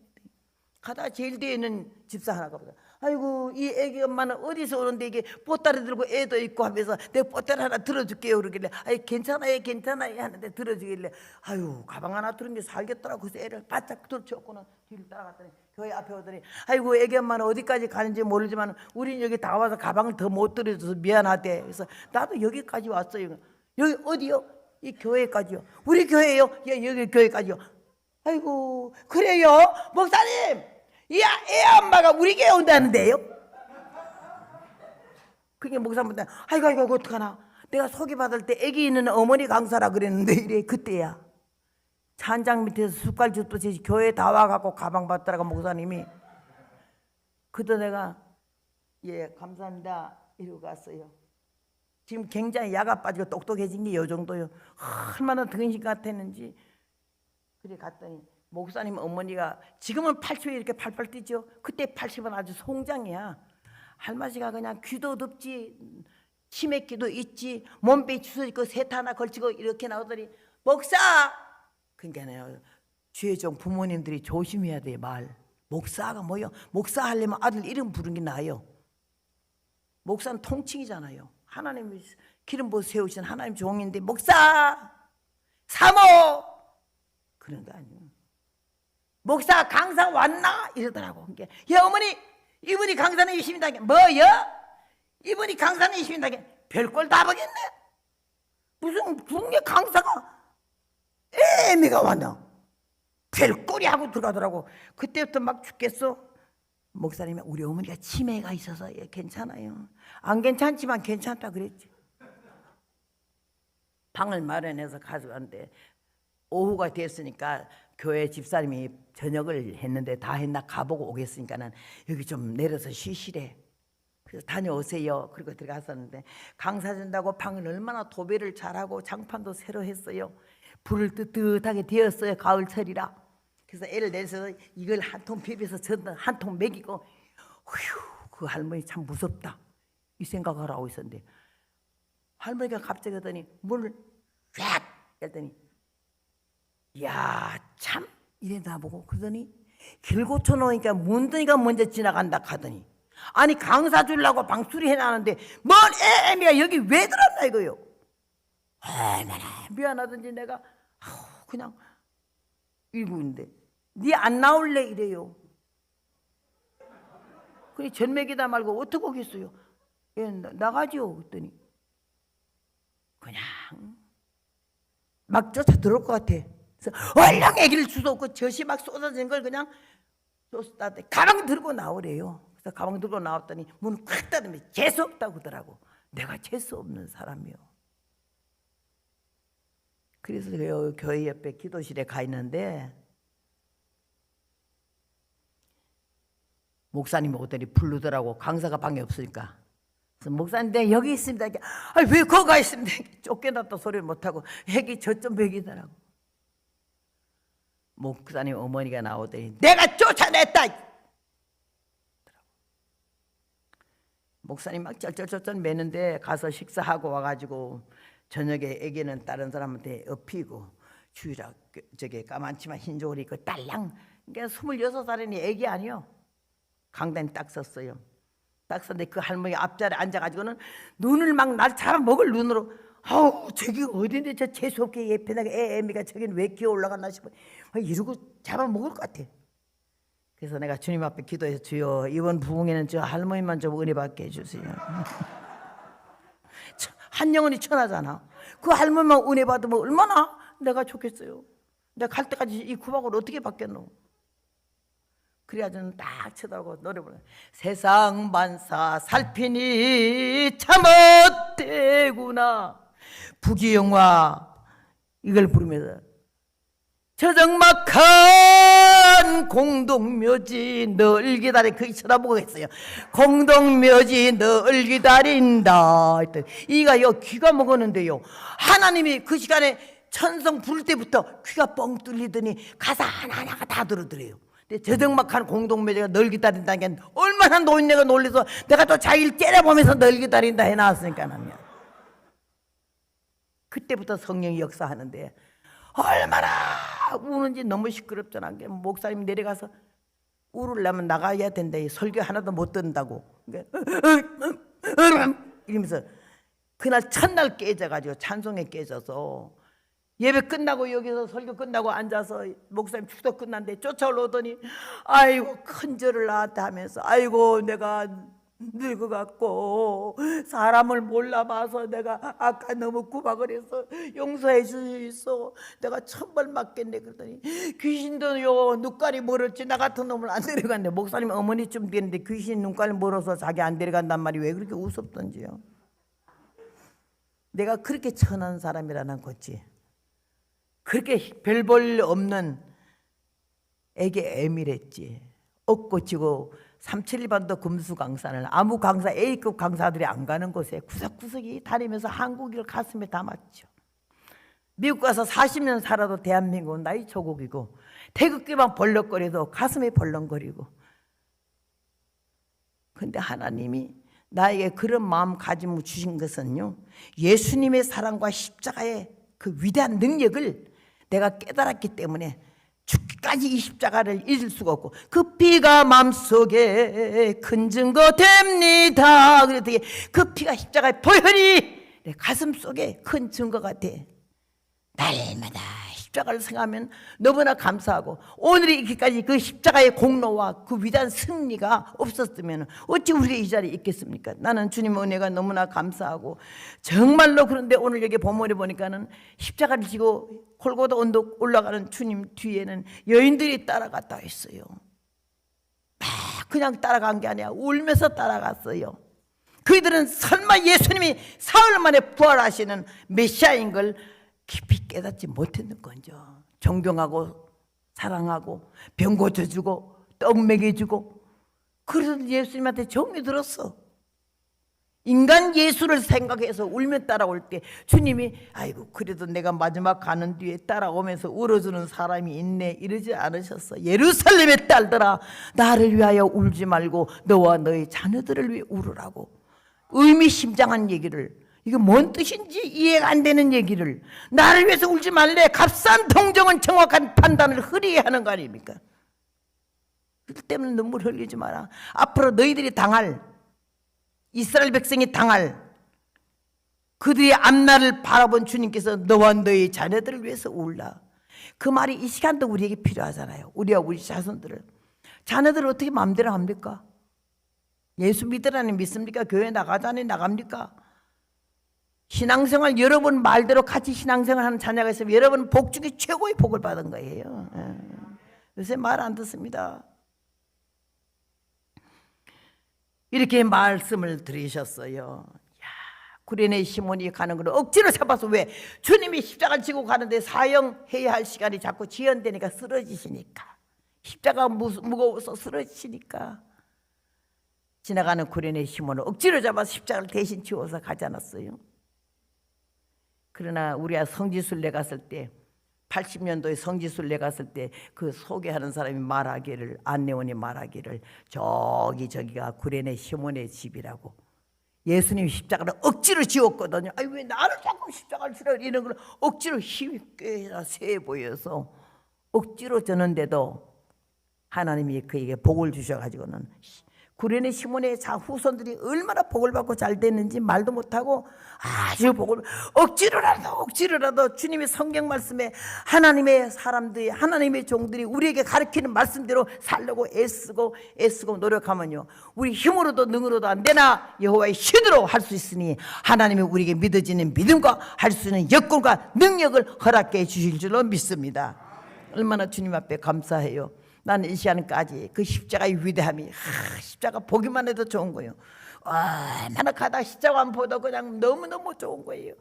Speaker 1: 가다가 제일 뒤에 있는 집사 하나가 보다. 아이고 이 애기 엄마는 어디서 오는데 이게 보따리 들고 애도 있고 하면서 내가 보따리 하나 들어줄게요 그러길래 아이 괜찮아요 하는데 들어주길래 아유 가방 하나 들은 게 살겠더라고. 그래서 애를 바짝 들쳐갖고는 뒤를 따라갔더니 교회 앞에 오더니 아이고 애기 엄마는 어디까지 가는지 모르지만 우린 여기 다 와서 가방을 더 못 들어줘서 미안하대. 그래서 나도 여기까지 왔어요. 여기 어디요? 이 교회까지요. 우리 교회요? 예 여기 교회까지요. 아이고 그래요? 목사님 이 애 엄마가 우리 교회 온다는데요? 그게 목사님한테 아이고 어떡하나 내가 소개받을 때 애기 있는 어머니 강사라 그랬는데 이래 그때야 찬장 밑에서 숟갈 줍듯이 교회 다 와갖고 가방 받더라고 목사님이. 그때 내가 예 감사합니다 이러고 갔어요. 지금 굉장히 야가 빠지고 똑똑해진 게 요 정도요. 얼마나 등신 같았는지. 그래 갔더니 목사님 어머니가 지금은 80에 이렇게 팔팔 뛰죠. 그때 80은 아주 송장이야. 할머니가 그냥 귀도 덥지 치맥기도 있지 몸빼 주워지고 세트 하나 걸치고 이렇게 나오더니 목사. 그러니까요 주의종 부모님들이 조심해야 돼 말. 목사가 뭐요? 목사 하려면 아들 이름 부르는 게 나아요. 목사는 통칭이잖아요. 하나님이 기름 부어 세우신 하나님 종인데 목사 사모 그런 거 아니에요. 목사 강사 왔나? 이러더라고. 그러니까 야 어머니 이분이 강사님이십니다. 뭐요? 이분이 강사님이십니다. 별꼴 다 보겠네. 무슨 국내 강사가 애미가 왔나? 별꼴이 하고 들어가더라고. 그때부터 막 죽겠어. 목사님이 우리 어머니가 치매가 있어서 예, 괜찮아요. 안 괜찮지만 괜찮다 그랬지. 방을 마련해서 가져갔는데 오후가 됐으니까 교회 집사님이 저녁을 했는데 다 했나 가보고 오겠으니까는 여기 좀 내려서 쉬시래. 그래서 다녀오세요. 그리고 들어갔었는데 강사 준다고 방을 얼마나 도배를 잘하고 장판도 새로 했어요. 불을 뜨뜻하게 데웠어요. 가을철이라. 그래서 애를 내서 이걸 한 통 비벼서 한 통 먹이고 휴, 그 할머니 참 무섭다 이 생각을 하고 있었는데 할머니가 갑자기 하더니 문을 쫙 열더니 야 참 이래 나보고 그러더니 길 고쳐놓으니까 문둥이가 먼저 지나간다 하더니 아니 강사 주려고 방 수리해놨는데 뭔 애미가 여기 왜 들었나 이거요. 얼마나 미안하든지 내가 그냥 이구인데 니 안 나올래 이래요. 그래 전맥이다 말고 어떻게 오겠어요. 예, 나가죠 그랬더니 그냥 막 쫓아 들어올 것 같아. 그래서 얼른 애기를 주워놓고 젖이 막 쏟아진 걸 그냥 쏟았대. 가방 들고 나오래요. 그래서 가방 들고 나왔더니 문을 콱 닫으면 재수 없다고 하더라고. 내가 재수 없는 사람이요. 그래서 교회 옆에 기도실에 가 있는데 목사님 오더니 부르더라고. 강사가 방에 없으니까. 그래서 목사님 내가 여기 있습니다. 왜 거기 가 있습니다. 쫓겨났다 소리를 못하고 애기 저점 먹이더라고. 목사님 어머니가 나오더니 내가 쫓아냈다. 목사님 막 쩔쩔쩔쩔 매는데 가서 식사하고 와가지고 저녁에 애기는 다른 사람한테 업히고 주일학 저게 까만치마 흰 옷 입고 딸랑 그러니까 26살이니 애기 아니요. 강단이 딱 섰어요. 딱 섰는데 그 할머니 앞자리에 앉아가지고는 눈을 막 날 잡아먹을 눈으로 아우 저기 어딘데 저 재수없게 예편하게 애미가 저긴 왜 기어 올라갔나 싶어 이러고 잡아먹을 것 같아. 그래서 내가 주님 앞에 기도해서 주여 이번 부흥에는 저 할머니만 좀 은혜 받게 해주세요. 한 영혼이 천하잖아. 그 할머니만 은혜 받으면 얼마나 내가 좋겠어요. 내가 갈 때까지 이 구박을 어떻게 받겠노. 그래야 저는 딱 쳐다보고 노래 부르는 세상 만사 살피니 참헛되구나. 부귀영화 이걸 부르면서 저정막한 공동묘지 널 기다린 그 쳐다보고 있어요. 공동묘지 널 기다린다. 이가 요 귀가 먹었는데요. 하나님이 그 시간에 천성 부를 때부터 귀가 뻥 뚫리더니 가사 하나하나가 다 들어들어요. 저정막한 공동묘지가 널 기다린다는 게 얼마나 노인네가 놀래서 내가 또 자기를 째려보면서 널 기다린다 해놨으니까 하나님. 그때부터 성령이 역사하는데 얼마나 우는지 너무 시끄럽잖아. 목사님 내려가서 울으려면 나가야 된다. 설교 하나도 못 듣는다고. 이러면서 그날 첫날 깨져가지고 찬송에 깨져서 예배 끝나고 여기서 설교 끝나고 앉아서 목사님 축도 끝났는데 쫓아올라오더니 아이고 큰 절을 나한테 하면서 아이고 내가 늙어갖고 사람을 몰라봐서 내가 아까 너무 구박을 해서 용서해 주시소. 내가 천벌 맞겠네. 그러더니 귀신도요 눈깔이 멀었지 나 같은 놈을 안 데려간대. 목사님 어머니쯤 되는데 귀신 눈깔이 멀어서 자기 안 데려간단 말이 왜 그렇게 우습던지요. 내가 그렇게 천한 사람이라는 거지. 그렇게 별 볼 없는 애게 애밀했지. 엇고치고 371반도 금수강산을 아무 강사 A급 강사들이 안 가는 곳에 구석구석이 다니면서 한국인을 가슴에 담았죠. 미국 가서 40년 살아도 대한민국은 나이 초국이고 태극기만 벌렁거려도 가슴이 벌렁거리고. 근데 하나님이 나에게 그런 마음가짐을 주신 것은요, 예수님의 사랑과 십자가의 그 위대한 능력을 내가 깨달았기 때문에 죽기까지 이 십자가를 잊을 수가 없고 그 피가 마음속에 큰 증거 됩니다. 그랬더니 그 피가 십자가의 보혈이 내 가슴속에 큰 증거가 돼. 날마다 십자가를 생각하면 너무나 감사하고 오늘이 이렇게까지 그 십자가의 공로와 그 위대한 승리가 없었으면 어찌 우리가 이 자리에 있겠습니까? 나는 주님의 은혜가 너무나 감사하고 정말로. 그런데 오늘 여기 본문에 보니까는 십자가를 지고 골고다 언덕 올라가는 주님 뒤에는 여인들이 따라갔다 했어요. 막 그냥 따라간 게 아니라 울면서 따라갔어요. 그들은 설마 예수님이 사흘 만에 부활하시는 메시아인 걸 깊이 깨닫지 못했는 건죠. 존경하고 사랑하고 병 고쳐주고 떡 먹여주고 그래서 예수님한테 정이 들었어. 인간 예수를 생각해서 울며 따라올 때 주님이 아이고 그래도 내가 마지막 가는 뒤에 따라오면서 울어주는 사람이 있네 이러지 않으셨어. 예루살렘의 딸들아 나를 위하여 울지 말고 너와 너의 자녀들을 위해 울으라고. 의미심장한 얘기를, 이게 뭔 뜻인지 이해가 안 되는 얘기를, 나를 위해서 울지 말래. 값싼 동정은 정확한 판단을 흐리게 하는 거 아닙니까? 그 때문에 눈물 흘리지 마라. 앞으로 너희들이 당할, 이스라엘 백성이 당할 그들의 앞날을 바라본 주님께서 너와 너희 자녀들을 위해서 울라. 그 말이 이 시간도 우리에게 필요하잖아요. 우리와 우리 자손들을. 자녀들을 어떻게 마음대로 합니까? 예수 믿으라니 믿습니까? 교회 나가자니 나갑니까? 신앙생활 여러분 말대로 같이 신앙생활 하는 자녀가 있으면 여러분 복 중에 최고의 복을 받은 거예요. 요새 말 안 듣습니다. 이렇게 말씀을 들으셨어요. 구레네 시몬이 가는 걸 억지로 잡아서, 왜? 주님이 십자가를 지고 가는데 사형해야 할 시간이 자꾸 지연되니까 쓰러지시니까. 십자가가 무거워서 쓰러지시니까. 지나가는 구레네 시몬을 억지로 잡아서 십자가를 대신 지워서 가지 않았어요. 그러나 우리가 성지순례 갔을 때, 80년도에 성지순례 갔을 때 그 소개하는 사람이 말하기를, 안내원이 말하기를 저기가 구레네 시몬의 집이라고. 예수님이 십자가를 억지로 지웠거든요. 아니 왜 나를 자꾸 십자가를 지라, 이런 걸 억지로 힘있게 세 보여서 억지로 졌는데도 하나님이 그에게 복을 주셔가지고는, 구레네 시몬의 후손들이 얼마나 복을 받고 잘 됐는지 말도 못하고 아주 복을 억지로라도 주님의 성경 말씀에 하나님의 사람들이, 하나님의 종들이 우리에게 가르치는 말씀대로 살려고 애쓰고 노력하면요, 우리 힘으로도 능으로도 안 되나 여호와의 신으로 할 수 있으니 하나님이 우리에게 믿어지는 믿음과 할 수 있는 여건과 능력을 허락해 주실 줄로 믿습니다. 얼마나 주님 앞에 감사해요. 나는 이 시간까지 그 십자가의 위대함이 십자가 보기만 해도 좋은 거예요. 얼마나 가다 십자가만 보도 그냥 너무너무 좋은 거예요.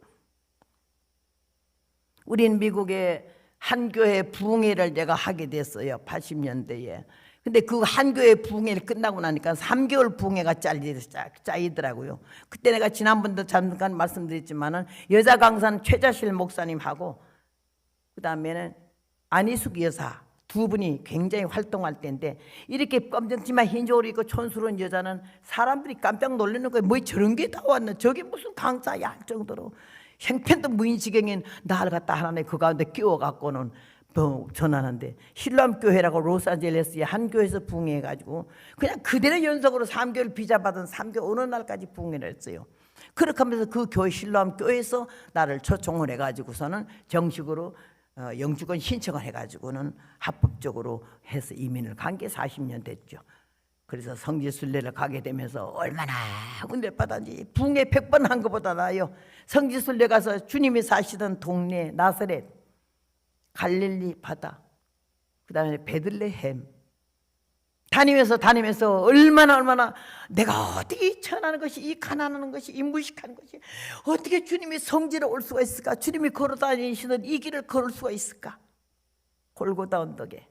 Speaker 1: 우린 미국의 한 교회 부흥회를 내가 하게 됐어요. 80년대에. 근데 그 한 교회 부흥회를 끝나고 나니까 3개월 부흥회가 짜이더라고요. 그때 내가 지난번도 잠깐 말씀드렸지만은 여자 강사는 최자실 목사님하고 그 다음에는 안희숙 여사 두 분이 굉장히 활동할 때인데 이렇게 검정치마 흰 옷을 입고 촌스러운 여자는 사람들이 깜짝 놀라는 거예요. 뭐 저런 게 다 왔나? 저게 무슨 강사야 할 정도로 형편도 무인지경인 나를 갖다 하나님 그 가운데 끼워갖고는 전하는데 신람 교회라고 로스앤젤레스의 한 교회에서 부흥해가지고 그냥 그대로 연속으로 3개월 비자 받은 3개월 어느 날까지 부흥회를 했어요. 그렇게 하면서 그 교회 신람 교회에서 나를 초청을 해가지고서는 정식으로 영주권 신청을 해가지고는 합법적으로 해서 이민을 간 게 40년 됐죠. 그래서 성지순례를 가게 되면서 얼마나 은혜 받았는지 부흥회 100번 한 것보다 나아요. 성지순례 가서 주님이 사시던 동네 나사렛, 갈릴리 바다, 그 다음에 베들레헴 다니면서 얼마나 내가 어떻게 천하는 것이 이 가난한 것이 이 무식한 것이 어떻게 주님이 성지로 올 수가 있을까? 주님이 걸어 다니시던 이 길을 걸을 수가 있을까? 골고다 언덕에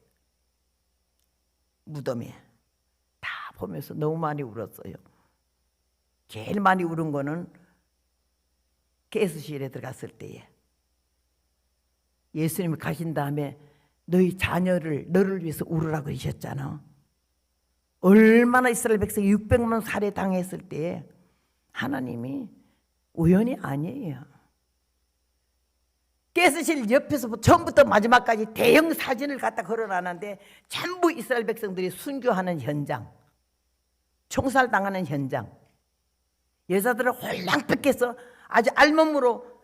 Speaker 1: 무덤에 다 보면서 너무 많이 울었어요. 제일 많이 울은 거는 가스실에 들어갔을 때에 예수님이 가신 다음에 너희 자녀를 너를 위해서 울으라고 그러셨잖아. 얼마나 이스라엘 백성이 600만 살해 당했을 때에 하나님이 우연이 아니에요. 가스실 옆에서 처음부터 마지막까지 대형 사진을 갖다 걸어놨는데 전부 이스라엘 백성들이 순교하는 현장, 총살당하는 현장, 여자들을 홀랑 뺏겨서 아주 알몸으로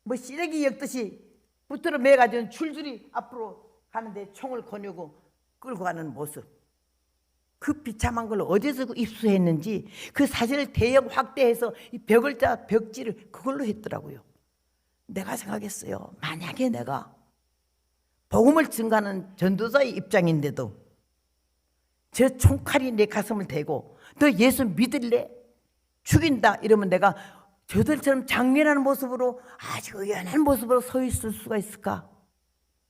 Speaker 1: 뭐 시래기 엮듯이 붙들어 매가지고 줄줄이 앞으로 가는데 총을 거느고 끌고 가는 모습, 그 비참한 걸 어디서 입수했는지 그 사진을 대형 확대해서 이 벽을 짜 벽지를 그걸로 했더라고요. 내가 생각했어요. 만약에 내가 복음을 증가하는 전도자의 입장인데도 저 총칼이 내 가슴을 대고 너 예수 믿을래? 죽인다 이러면 내가 저들처럼 장렬한 모습으로 아주 의연한 모습으로 서 있을 수가 있을까?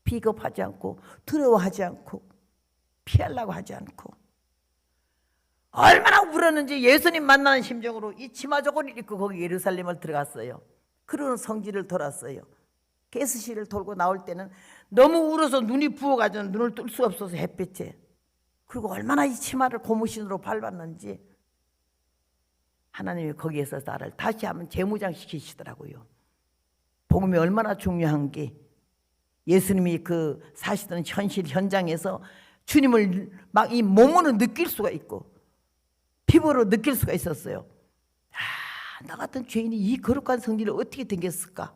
Speaker 1: 비겁하지 않고 두려워하지 않고 피하려고 하지 않고 얼마나 울었는지 예수님 만나는 심정으로 이 치마저고리를 입고 거기 예루살렘을 들어갔어요. 그러는 성지를 돌았어요. 가스실을 돌고 나올 때는 너무 울어서 눈이 부어가지고 눈을 뜰 수 없어서 햇빛에, 그리고 얼마나 이 치마를 고무신으로 밟았는지 하나님이 거기에서 나를 다시 한번 재무장시키시더라고요. 복음이 얼마나 중요한 게 예수님이 그 사시던 현실 현장에서 주님을 막 이 몸으로 느낄 수가 있고 피부로 느낄 수가 있었어요. 나 같은 죄인이 이 거룩한 성지를 어떻게 댕겼을까?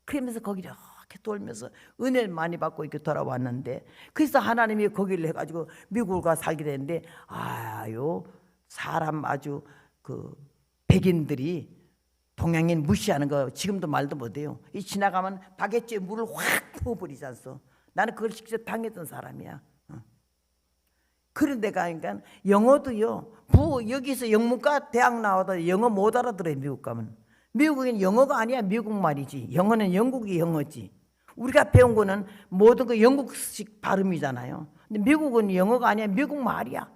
Speaker 1: 그러면서 거기를 이렇게 돌면서 은혜를 많이 받고 이렇게 돌아왔는데, 그래서 하나님이 거기를 해가지고 미국을 가 살게 됐는데, 아유 사람 아주 그 백인들이 동양인 무시하는 거 지금도 말도 못해요. 이 지나가면 바게트에 물을 확 부어버리지 않소. 나는 그걸 직접 당했던 사람이야. 그런 데가 그러니까 영어도요. 여기서 영문과 대학 나와도 영어 못 알아들어요. 미국 가면. 미국은 영어가 아니야. 미국 말이지. 영어는 영국이 영어지. 우리가 배운 거는 모든 거 영국식 발음이잖아요. 근데 미국은 영어가 아니야. 미국 말이야.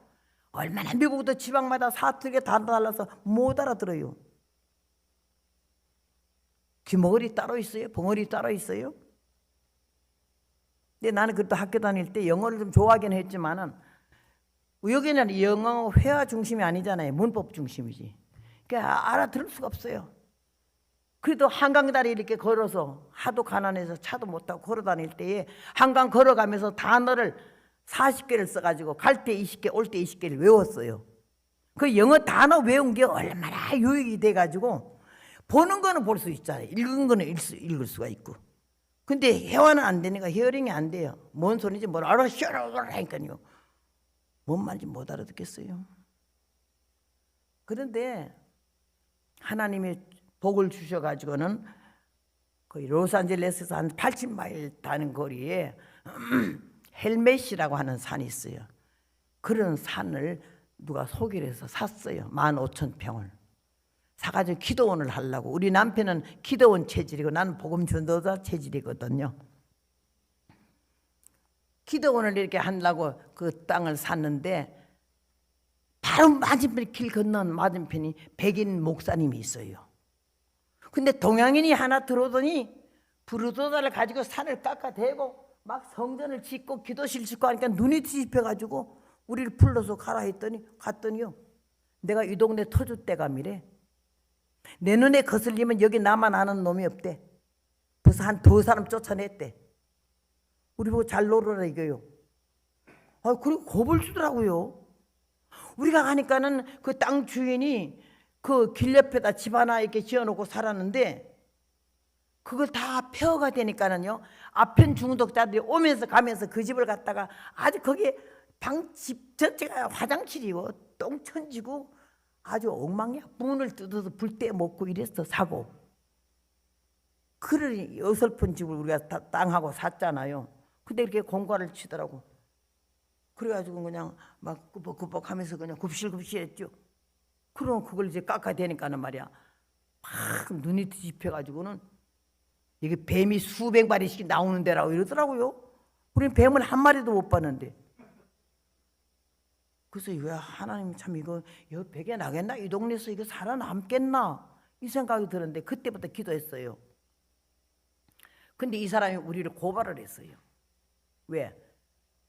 Speaker 1: 얼마나 미국도 지방마다 사투리가 다 달라서 못 알아들어요. 귀머거리 따로 있어요? 벙어리 따로 있어요? 근데 나는 그래도 학교 다닐 때 영어를 좀 좋아하긴 했지만은 여기는 영어 회화 중심이 아니잖아요. 문법 중심이지. 그러니까 알아들을 수가 없어요. 그래도 한강다리 이렇게 걸어서 하도 가난해서 차도 못 타고 걸어 다닐 때에 한강 걸어가면서 단어를 40개를 써가지고 갈 때 20개, 올 때 20개를 외웠어요. 그 영어 단어 외운 게 얼마나 유익이 돼가지고 보는 거는 볼 수 있잖아요. 읽은 거는 읽을 수가 있고. 근데 회화는 안 되니까 히어링이 안 돼요. 뭔 소리인지 뭘 알아시라니까요. 뭔 말인지 못 알아듣겠어요. 그런데 하나님이 복을 주셔가지고는 거의 로스앤젤레스에서 한 80마일 다는 거리에 헬멧이라고 하는 산이 있어요. 그런 산을 누가 소개를 해서 샀어요. 15,000평을. 사가지고 기도원을 하려고. 우리 남편은 기도원 체질이고 나는 복음 전도자 체질이거든요. 기도원을 이렇게 하려고 그 땅을 샀는데 바로 맞은편 길 건넌 맞은편이 백인 목사님이 있어요. 근데 동양인이 하나 들어오더니 부르도자를 가지고 산을 깎아대고 막 성전을 짓고 기도실 짓고 하니까 눈이 뒤집혀가지고 우리를 불러서 가라 했더니 갔더니요. 내가 이 동네 터줏대감이래. 내 눈에 거슬리면 여기 나만 아는 놈이 없대. 벌써 한 2사람 쫓아냈대. 우리 보고 잘 놀아라 이거요. 그리고 겁을 주더라고요. 우리가 가니까는 그 땅 주인이 그 길 옆에다 집 하나 이렇게 지어놓고 살았는데 그걸 다 폐허가 되니까는요. 아편 중독자들이 오면서 가면서 그 집을 갔다가 아주 거기에 방집 전체가 화장실이고 똥천지고 아주 엉망이야. 문을 뜯어서 불때 먹고 이랬어 사고. 그러니 어설픈 집을 우리가 땅하고 샀잖아요. 근데 이렇게 공과를 치더라고. 그래가지고 그냥 막 꾸벅꾸벅 하면서 그냥 굽실굽실했죠. 그럼 그걸 이제 깎아대니까는 말이야. 막 눈이 뒤집혀가지고는 이게 뱀이 수백 마리씩 나오는 데라고 이러더라고요. 우리는 뱀을 한 마리도 못 봤는데. 그래서 왜 하나님 참 이거 백에 나겠나? 이 동네에서 이거 살아남겠나? 이 생각이 들었는데 그때부터 기도했어요. 근데 이 사람이 우리를 고발을 했어요. 왜?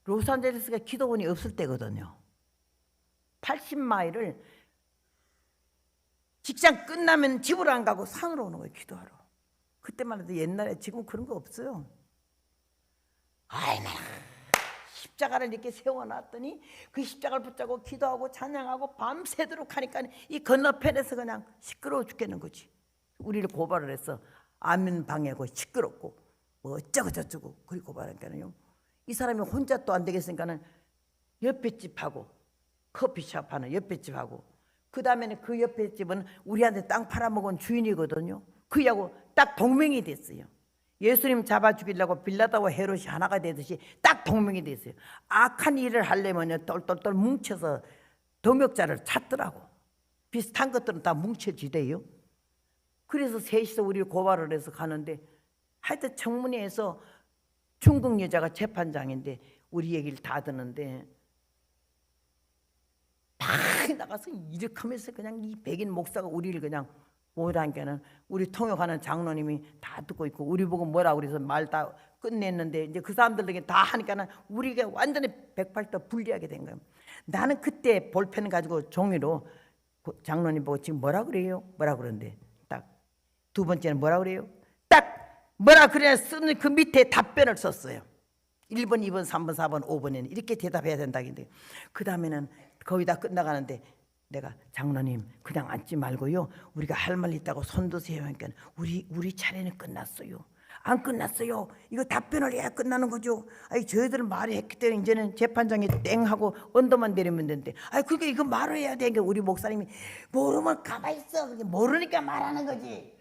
Speaker 1: 로스앤젤레스가 기도원이 없을 때거든요. 80마일을 직장 끝나면 집으로 안 가고 산으로 오는 거예요. 기도하러. 그때만 해도 옛날에 지금 그런 거 없어요. 아이나 십자가를 이렇게 세워놨더니 그 십자가를 붙잡고 기도하고 찬양하고 밤새도록 하니까 이 건너편에서 그냥 시끄러워 죽겠는 거지. 우리를 고발을 해서 아멘 방해고 시끄럽고 뭐 어쩌고 저쩌고 그리 고발하니까는요. 이 사람이 혼자 또 안 되겠으니까는 옆에 집하고 커피숍 하는 옆에 집하고 그 다음에는 그 옆에 집은 우리한테 땅 팔아먹은 주인이거든요. 그하고 딱 동맹이 됐어요. 예수님 잡아 죽이려고 빌라다와 헤롯이 하나가 되듯이 딱 동맹이 됐어요. 악한 일을 하려면 똘똘똘 뭉쳐서 동역자를 찾더라고. 비슷한 것들은 다 뭉쳐지대요. 그래서 셋이서 우리를 고발을 해서 가는데 하여튼 청문회에서 중국 여자가 재판장인데 우리 얘기를 다 듣는데 막 나가서 이렇게 하면서 그냥 이 백인 목사가 우리를 그냥 뭐라니까는 우리 통역하는 장로님이 다 듣고 있고 우리 보고 뭐라 그래서 말 다 끝냈는데 이제 그 사람들에게 다 하니까는 우리가 완전히 180도 분리하게 된 거예요. 나는 그때 볼펜 가지고 종이로 장로님 보고 지금 뭐라 그래요? 뭐라 그러는데 딱 두 번째는 뭐라 그래요? 딱 뭐라 그래야 쓰는 그 밑에 답변을 썼어요. 1번, 2번, 3번, 4번, 5번에는 이렇게 대답해야 된다는데 그 다음에는 거의 다 끝나가는데 내가 장로님 그냥 앉지 말고요. 우리가 할 말 있다고 손 드세요. 그러니까 우리 차례는 끝났어요. 안 끝났어요. 이거 답변을 해야 끝나는 거죠. 아니 저희들은 말을 했기 때문에 이제는 재판장이 땡하고 언더만 내리면 되는데 그러니까 이거 말을 해야 되니까 우리 목사님이 모르면 가만히 있어. 모르니까 말하는 거지.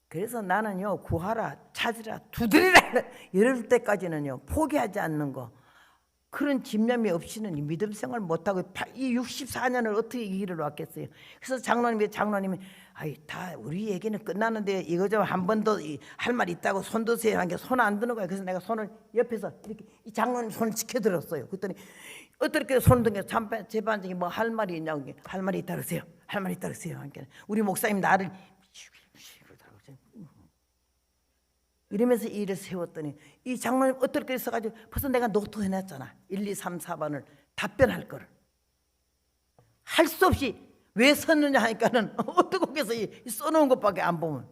Speaker 1: 그래서 나는요 구하라 찾으라 두드리라 이럴 때까지는요 포기하지 않는 거. 그런 집념이 없이는 믿음 생활 못하고 이 64년을 어떻게 이 길을 왔겠어요. 그래서 장로님이 다 우리 얘기는 끝나는데 이거 좀 한 번 더 할 말 있다고 손 드세요 한 게 손 안 드는 거예요. 그래서 내가 손을 옆에서 이렇게 이 장로님 손을 지켜들었어요. 그랬더니 어떻게 손 든 게 재판장이 뭐 할 말이 있냐고 할 말이 있다 그러세요. 할 말이 있다 그러세요. 그러니까 우리 목사님 나를 이러면서 일을 세웠더니 이 장로님 어떻게 써가지고 벌써 내가 노트 해놨잖아. 1, 2, 3, 4번을 답변할 거를. 할 수 없이 왜 썼느냐 하니까는 어떻게 해서 써놓은 것밖에 안 보면.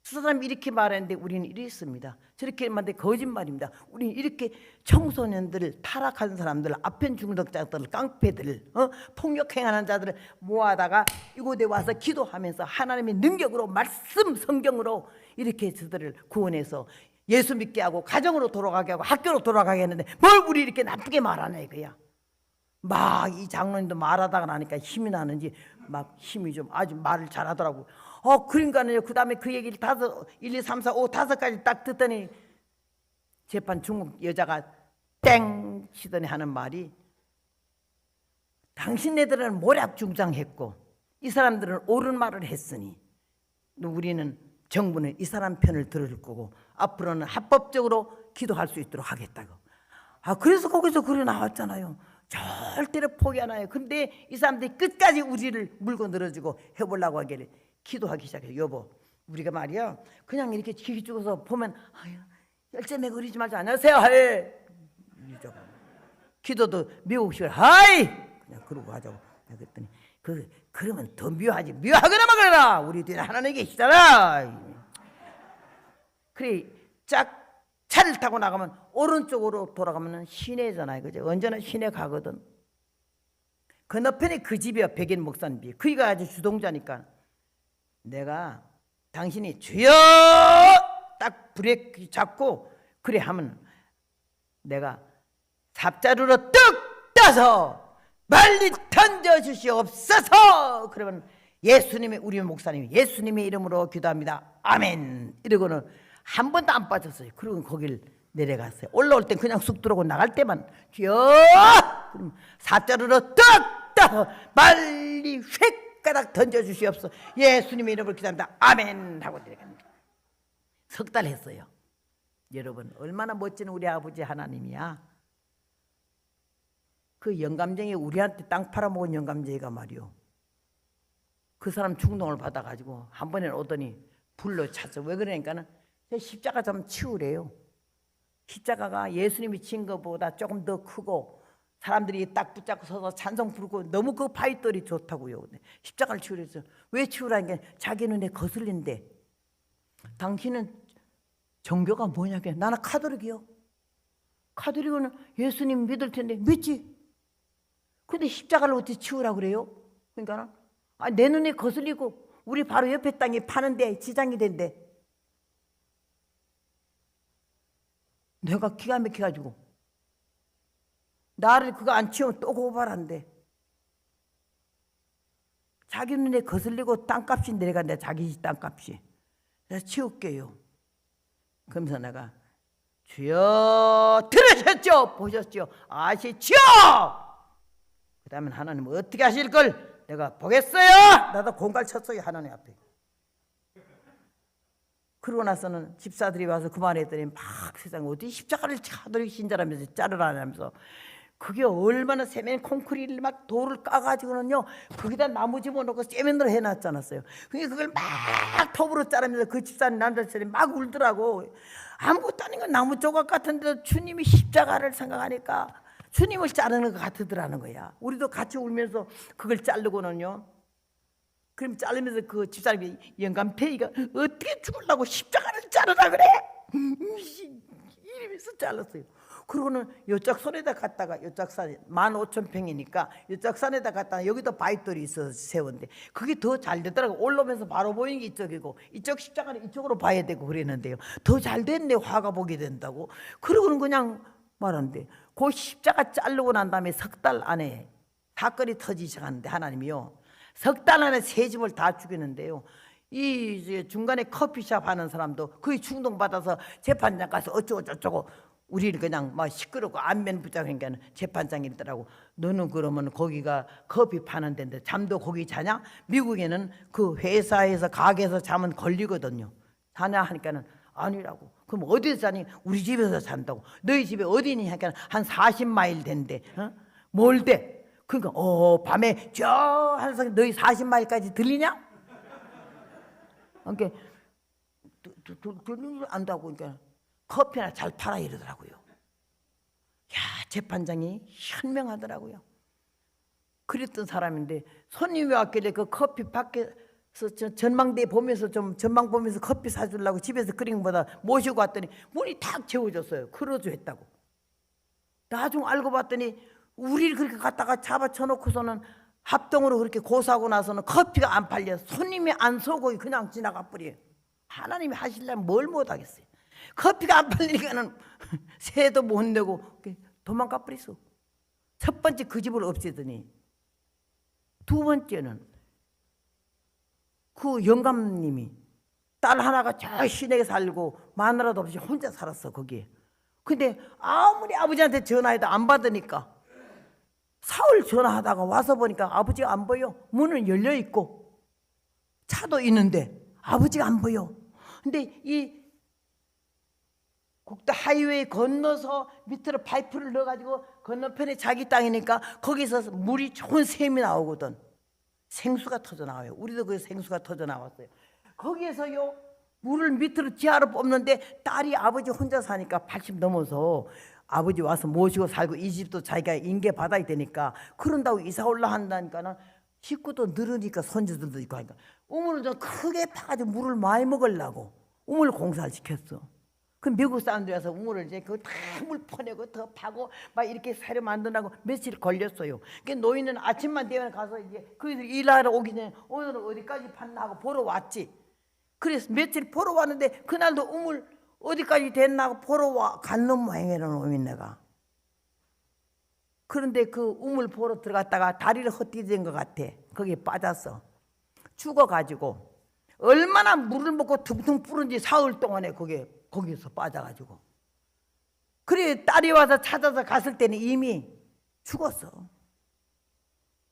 Speaker 1: 그 사람이 이렇게 말하는데 우리는 이랬습니다. 저렇게 말하는데 거짓말입니다. 우리는 이렇게 청소년들을 타락한 사람들, 아편 중독자들, 깡패들, 폭력행하는 자들을 모아다가 이곳에 와서 기도하면서 하나님의 능력으로 말씀 성경으로 이렇게 저들을 구원해서 예수 믿게 하고 가정으로 돌아가게 하고 학교로 돌아가게 했는데 뭘 우리 이렇게 나쁘게 말하네 이거야. 막 이 장로님도 말하다가 나니까 힘이 나는지 막 힘이 좀 아주 말을 잘하더라고. 그러니까는요. 그 다음에 그 얘기를 1, 2, 3, 4, 5, 5까지 딱 듣더니 재판 중국 여자가 땡 치더니 하는 말이, 당신네들은 모략중장했고 이 사람들은 옳은 말을 했으니 우리는 정부는 이 사람 편을 들을 거고 앞으로는 합법적으로 기도할 수 있도록 하겠다고. 그래서 거기서 글이 나왔잖아요. 절대로 포기 안 해요. 근데 이 사람들이 끝까지 우리를 물고 늘어주고 해보려고 하길래 기도하기 시작해요. 여보, 우리가 말이야 그냥 이렇게 기기 죽어서 보면 열쇠매 그리지 말자. 안녕하세요 하이. 기도도 미국식으로 하이 그냥 그러고 하자고. 그랬더니 그러면 더 묘하지. 묘하거나 말거나 우리 뒤에 하나님 계시잖아. 그래 짝 차를 타고 나가면 오른쪽으로 돌아가면 시내잖아요. 그죠? 언제나 시내 가거든. 건너편에 그 집이야. 백인 목사님 집. 그이가 아주 주동자니까 내가 당신이 주여 딱 브레이크 잡고 그래 하면 내가 삽자루로 뚝 따서 멀리 던져주시옵소서. 그러면 예수님의, 우리 목사님이 예수님의 이름으로 기도합니다. 아멘. 이러고는 한 번도 안 빠졌어요. 그리고 거길 내려갔어요. 올라올 땐 그냥 쑥 들어오고 나갈 때만 주여 그럼 삽자루로 뚝 따서 멀리 휙가닥 던져주시옵소서. 예수님의 이름으로 기도합니다. 아멘 하고 내려갑니다. 석 달 했어요. 여러분 얼마나 멋진 우리 아버지 하나님이야. 그 영감쟁이 우리한테 땅 팔아먹은 영감쟁이가 말이요. 그 사람 충동을 받아가지고 한 번에 오더니 불러 찼어. 왜 그러니까는 십자가 좀 치우래요. 십자가가 예수님이 진 것보다 조금 더 크고 사람들이 딱 붙잡고 서서 찬송 부르고 너무 그 파이떨이 좋다고요. 십자가를 치우래서 왜 치우라니까 자기 눈에 거슬린대. 당신은 종교가 뭐냐게. 나는 카톨릭이요. 카톨릭은 예수님 믿을 텐데 믿지. 근데 십자가를 어떻게 치우라 그래요? 그러니까 내 눈에 거슬리고 우리 바로 옆에 땅에 파는데 지장이 된대. 내가 기가 막혀가지고 나를 그거 안 치우면 또 고발한대. 자기 눈에 거슬리고 땅값이 내려간대. 자기 집 땅값이. 그래서 치울게요. 그러면서 내가 주여 들으셨죠? 보셨죠? 아시죠? 그 다음에 하나님 어떻게 하실 걸 내가 보겠어요. 나도 공갈 쳤어요. 하나님 앞에. 그러고 나서는 집사들이 와서 그 말했더니 막 세상에 어디 십자가를 카톨릭 신자라면서 자르라면서 그게 얼마나 세면 콘크리트를 막 돌을 까가지고는요 거기다 나무 집어넣고 세면으로 해놨잖았어요. 그게 그걸 막 톱으로 자르면서 그 집사님 남자들이 막 울더라고. 아무것도 아닌 건 나무 조각 같은데 주님이 십자가를 생각하니까 주님을 자르는 것 같으더라는 거야. 우리도 같이 울면서 그걸 자르고는요. 그럼 자르면서 그 집사님이 영감탱이가 어떻게 죽으려고 십자가를 자르라 그래? 이러면서 잘랐어요. 그러고는 요쪽 손에다 갖다가 요쪽 산에 15,000평이니까 요쪽 산에다 갖다가 여기도 바위돌이 있어서 세웠는데 그게 더 잘 되더라고. 올라오면서 바로 보이는 게 이쪽이고 이쪽 십자가는 이쪽으로 봐야 되고 그랬는데요. 더 잘 됐네. 화가 보게 된다고. 그러고는 그냥 말하는데 그 십자가 자르고 난 다음에 석 달 안에 사건이 터지기 시작하는데 하나님이요. 석 달 안에 세 집을 다 죽이는데요. 이 중간에 커피숍 하는 사람도 거의 충동받아서 재판장 가서 어쩌고저쩌고 우리를 그냥 막 시끄럽고 안면 붙잡으니까 재판장이 있더라고. 너는 그러면 거기가 커피 파는 데인데 잠도 거기 자냐? 미국에는 그 회사에서 가게에서 자면 걸리거든요. 자냐 하니까는 아니라고. 그럼 어디서 자니? 우리 집에서 잔다고. 너희 집에 어디니? 하니까 한 40마일 된대. 뭘 돼? 그러니까 밤에 저 하늘에서 너희 40마일까지 들리냐? 그러니까 안다고. 그러니까 커피나 잘 팔아 이러더라고요. 야, 재판장이 현명하더라고요. 그랬던 사람인데 손님이 왔길래 그 커피 밖에서 전망대 보면서 좀 전망 보면서 커피 사주려고 집에서 끓인 것보다 모시고 왔더니 문이 탁 채워졌어요. 그러죠 했다고. 나중 알고 봤더니 우리를 그렇게 갖다가 잡아쳐놓고서는 합동으로 그렇게 고사하고 나서는 커피가 안 팔려. 손님이 안 서고 그냥 지나가 버려요. 하나님이 하시려면 뭘 못하겠어요. 커피가 안 팔리니까는 세도 못 내고 도망가 버렸어. 첫 번째 그 집을 없애더니 두 번째는 그 영감님이 딸 하나가 저 시내에 살고 마누라도 없이 혼자 살았어 거기에. 근데 아무리 아버지한테 전화해도 안 받으니까 사흘 전화하다가 와서 보니까 아버지가 안 보여. 문은 열려 있고 차도 있는데 아버지가 안 보여. 근데 이 국도 하이웨이 건너서 밑으로 파이프를 넣어가지고 건너편에 자기 땅이니까 거기서 물이 좋은 샘이 나오거든. 생수가 터져 나와요. 우리도 그 생수가 터져 나왔어요. 거기에서요 물을 밑으로 지하로 뽑는데 딸이 아버지 혼자 사니까 80 넘어서 아버지 와서 모시고 살고 이 집도 자기가 인계 받아야 되니까 그런다고 이사 올라 한다니까는 식구도 늘으니까 손주들도 있고 하니까 우물을 좀 크게 파가지고 물을 많이 먹으려고 우물 공사를 시켰어. 그 미국 사람들이 와서 우물을 이제 그 다 물 퍼내고 더 파고 막 이렇게 새로 만드라고 며칠 걸렸어요. 그 노인은 아침만 되면 가서 이제 그 일하러 오기 전에 오늘은 어디까지 팠나 하고 보러 왔지. 그래서 며칠 보러 왔는데 그날도 우물 어디까지 됐나 하고 보러 갔는 모양이라는 놈이 내가. 그런데 그 우물 보러 들어갔다가 다리를 헛디딘 것 같아. 거기에 빠졌어. 죽어가지고 얼마나 물을 먹고 퉁퉁 부른지 사흘 동안에 거기서 빠져가지고. 그래 딸이 와서 찾아서 갔을 때는 이미 죽었어.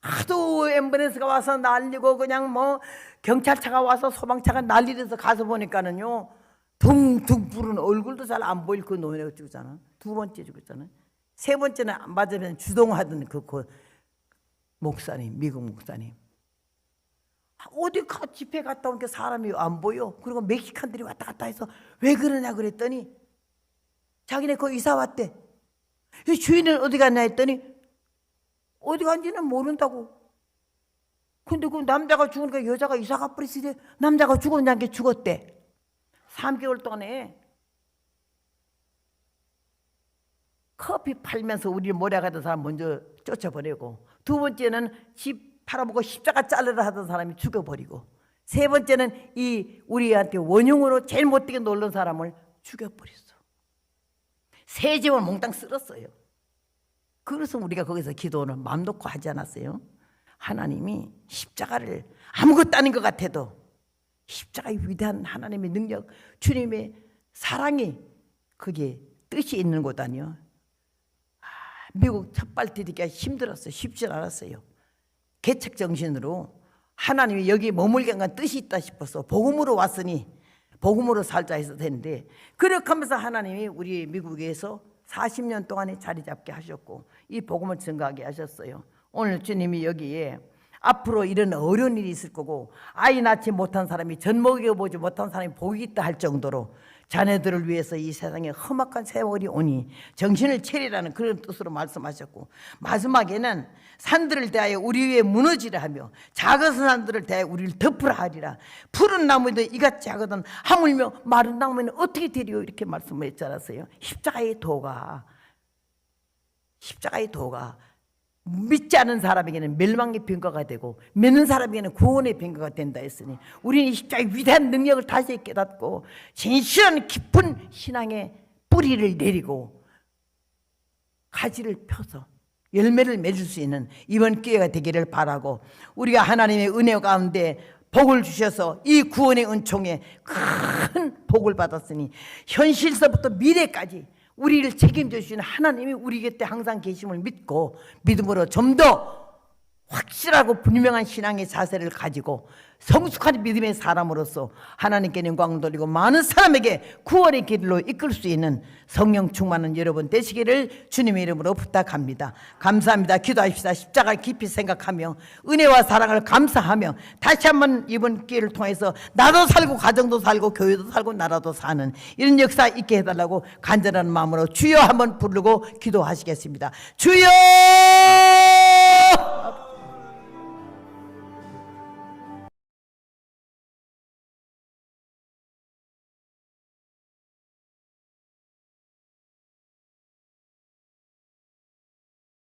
Speaker 1: 하도 앰뷸런스가 와서 난리고 그냥 뭐 경찰차가 와서 소방차가 난리돼서 가서 보니까는요 둥둥 부른 얼굴도 잘 안 보일 그 노인네가 죽었잖아. 두 번째 죽었잖아. 세 번째는 안 맞으면 주동하던 그 목사님, 미국 목사님. 어디 집회 갔다 오니까 사람이 안 보여. 그리고 멕시칸들이 왔다 갔다 해서 왜 그러냐 그랬더니 자기네 거기 이사 왔대. 주인은 어디 갔냐 했더니 어디 간지는 모른다고. 근데 그 남자가 죽으니까 여자가 이사 가버리시대. 남자가 죽었냐는 게 죽었대. 3개월 동안에 커피 팔면서 우리를 몰아가던 사람 먼저 쫓아버리고, 두 번째는 집 팔아먹고 십자가 자르라 하던 사람이 죽여버리고, 세 번째는 이 우리한테 원흉으로 제일 못되게 놀던 사람을 죽여버렸어. 세 집을 몽땅 쓸었어요. 그래서 우리가 거기서 기도는 마음 놓고 하지 않았어요? 하나님이 십자가를 아무것도 아닌 것 같아도 십자가의 위대한 하나님의 능력, 주님의 사랑이 그게 뜻이 있는 곳 아니요. 미국 첫발 디디기가 힘들었어요. 쉽지 않았어요. 개척 정신으로 하나님이 여기 머물게 한 건 뜻이 있다 싶어서 복음으로 왔으니 복음으로 살자 해서 되는데, 그렇게 하면서 하나님이 우리 미국에서 40년 동안에 자리 잡게 하셨고 이 복음을 증거하게 하셨어요. 오늘 주님이 여기에 앞으로 이런 어려운 일이 있을 거고 아이 낳지 못한 사람이 젖 먹여보지 못한 사람이 복이 있다 할 정도로 자녀들을 위해서 이 세상에 험악한 세월이 오니 정신을 차리라는 그런 뜻으로 말씀하셨고, 마지막에는 산들을 대하여 우리 위에 무너지라 하며 작은 산들을 대하여 우리를 덮으라 하리라. 푸른 나무도 이같이 하거든 하물며 마른 나무는 어떻게 되리요? 이렇게 말씀을 했지 않았어요? 십자가의 도가 믿지 않은 사람에게는 멸망의 병거가 되고 믿는 사람에게는 구원의 병거가 된다 했으니, 우리는 이 십자가의 위대한 능력을 다시 깨닫고 진실한 깊은 신앙의 뿌리를 내리고 가지를 펴서 열매를 맺을 수 있는 이번 기회가 되기를 바라고, 우리가 하나님의 은혜 가운데 복을 주셔서 이 구원의 은총에 큰 복을 받았으니 현실서부터 미래까지 우리를 책임져 주시는 하나님이 우리 곁에 항상 계심을 믿고 믿음으로 좀 더 확실하고 분명한 신앙의 자세를 가지고 성숙한 믿음의 사람으로서 하나님께 영광을 돌리고 많은 사람에게 구원의 길로 이끌 수 있는 성령 충만한 여러분 되시기를 주님의 이름으로 부탁합니다. 감사합니다. 기도하십시다. 십자가를 깊이 생각하며 은혜와 사랑을 감사하며 다시 한번 이번 기회를 통해서 나도 살고 가정도 살고 교회도 살고 나라도 사는 이런 역사 있게 해달라고 간절한 마음으로 주여 한번 부르고 기도하시겠습니다. 주여!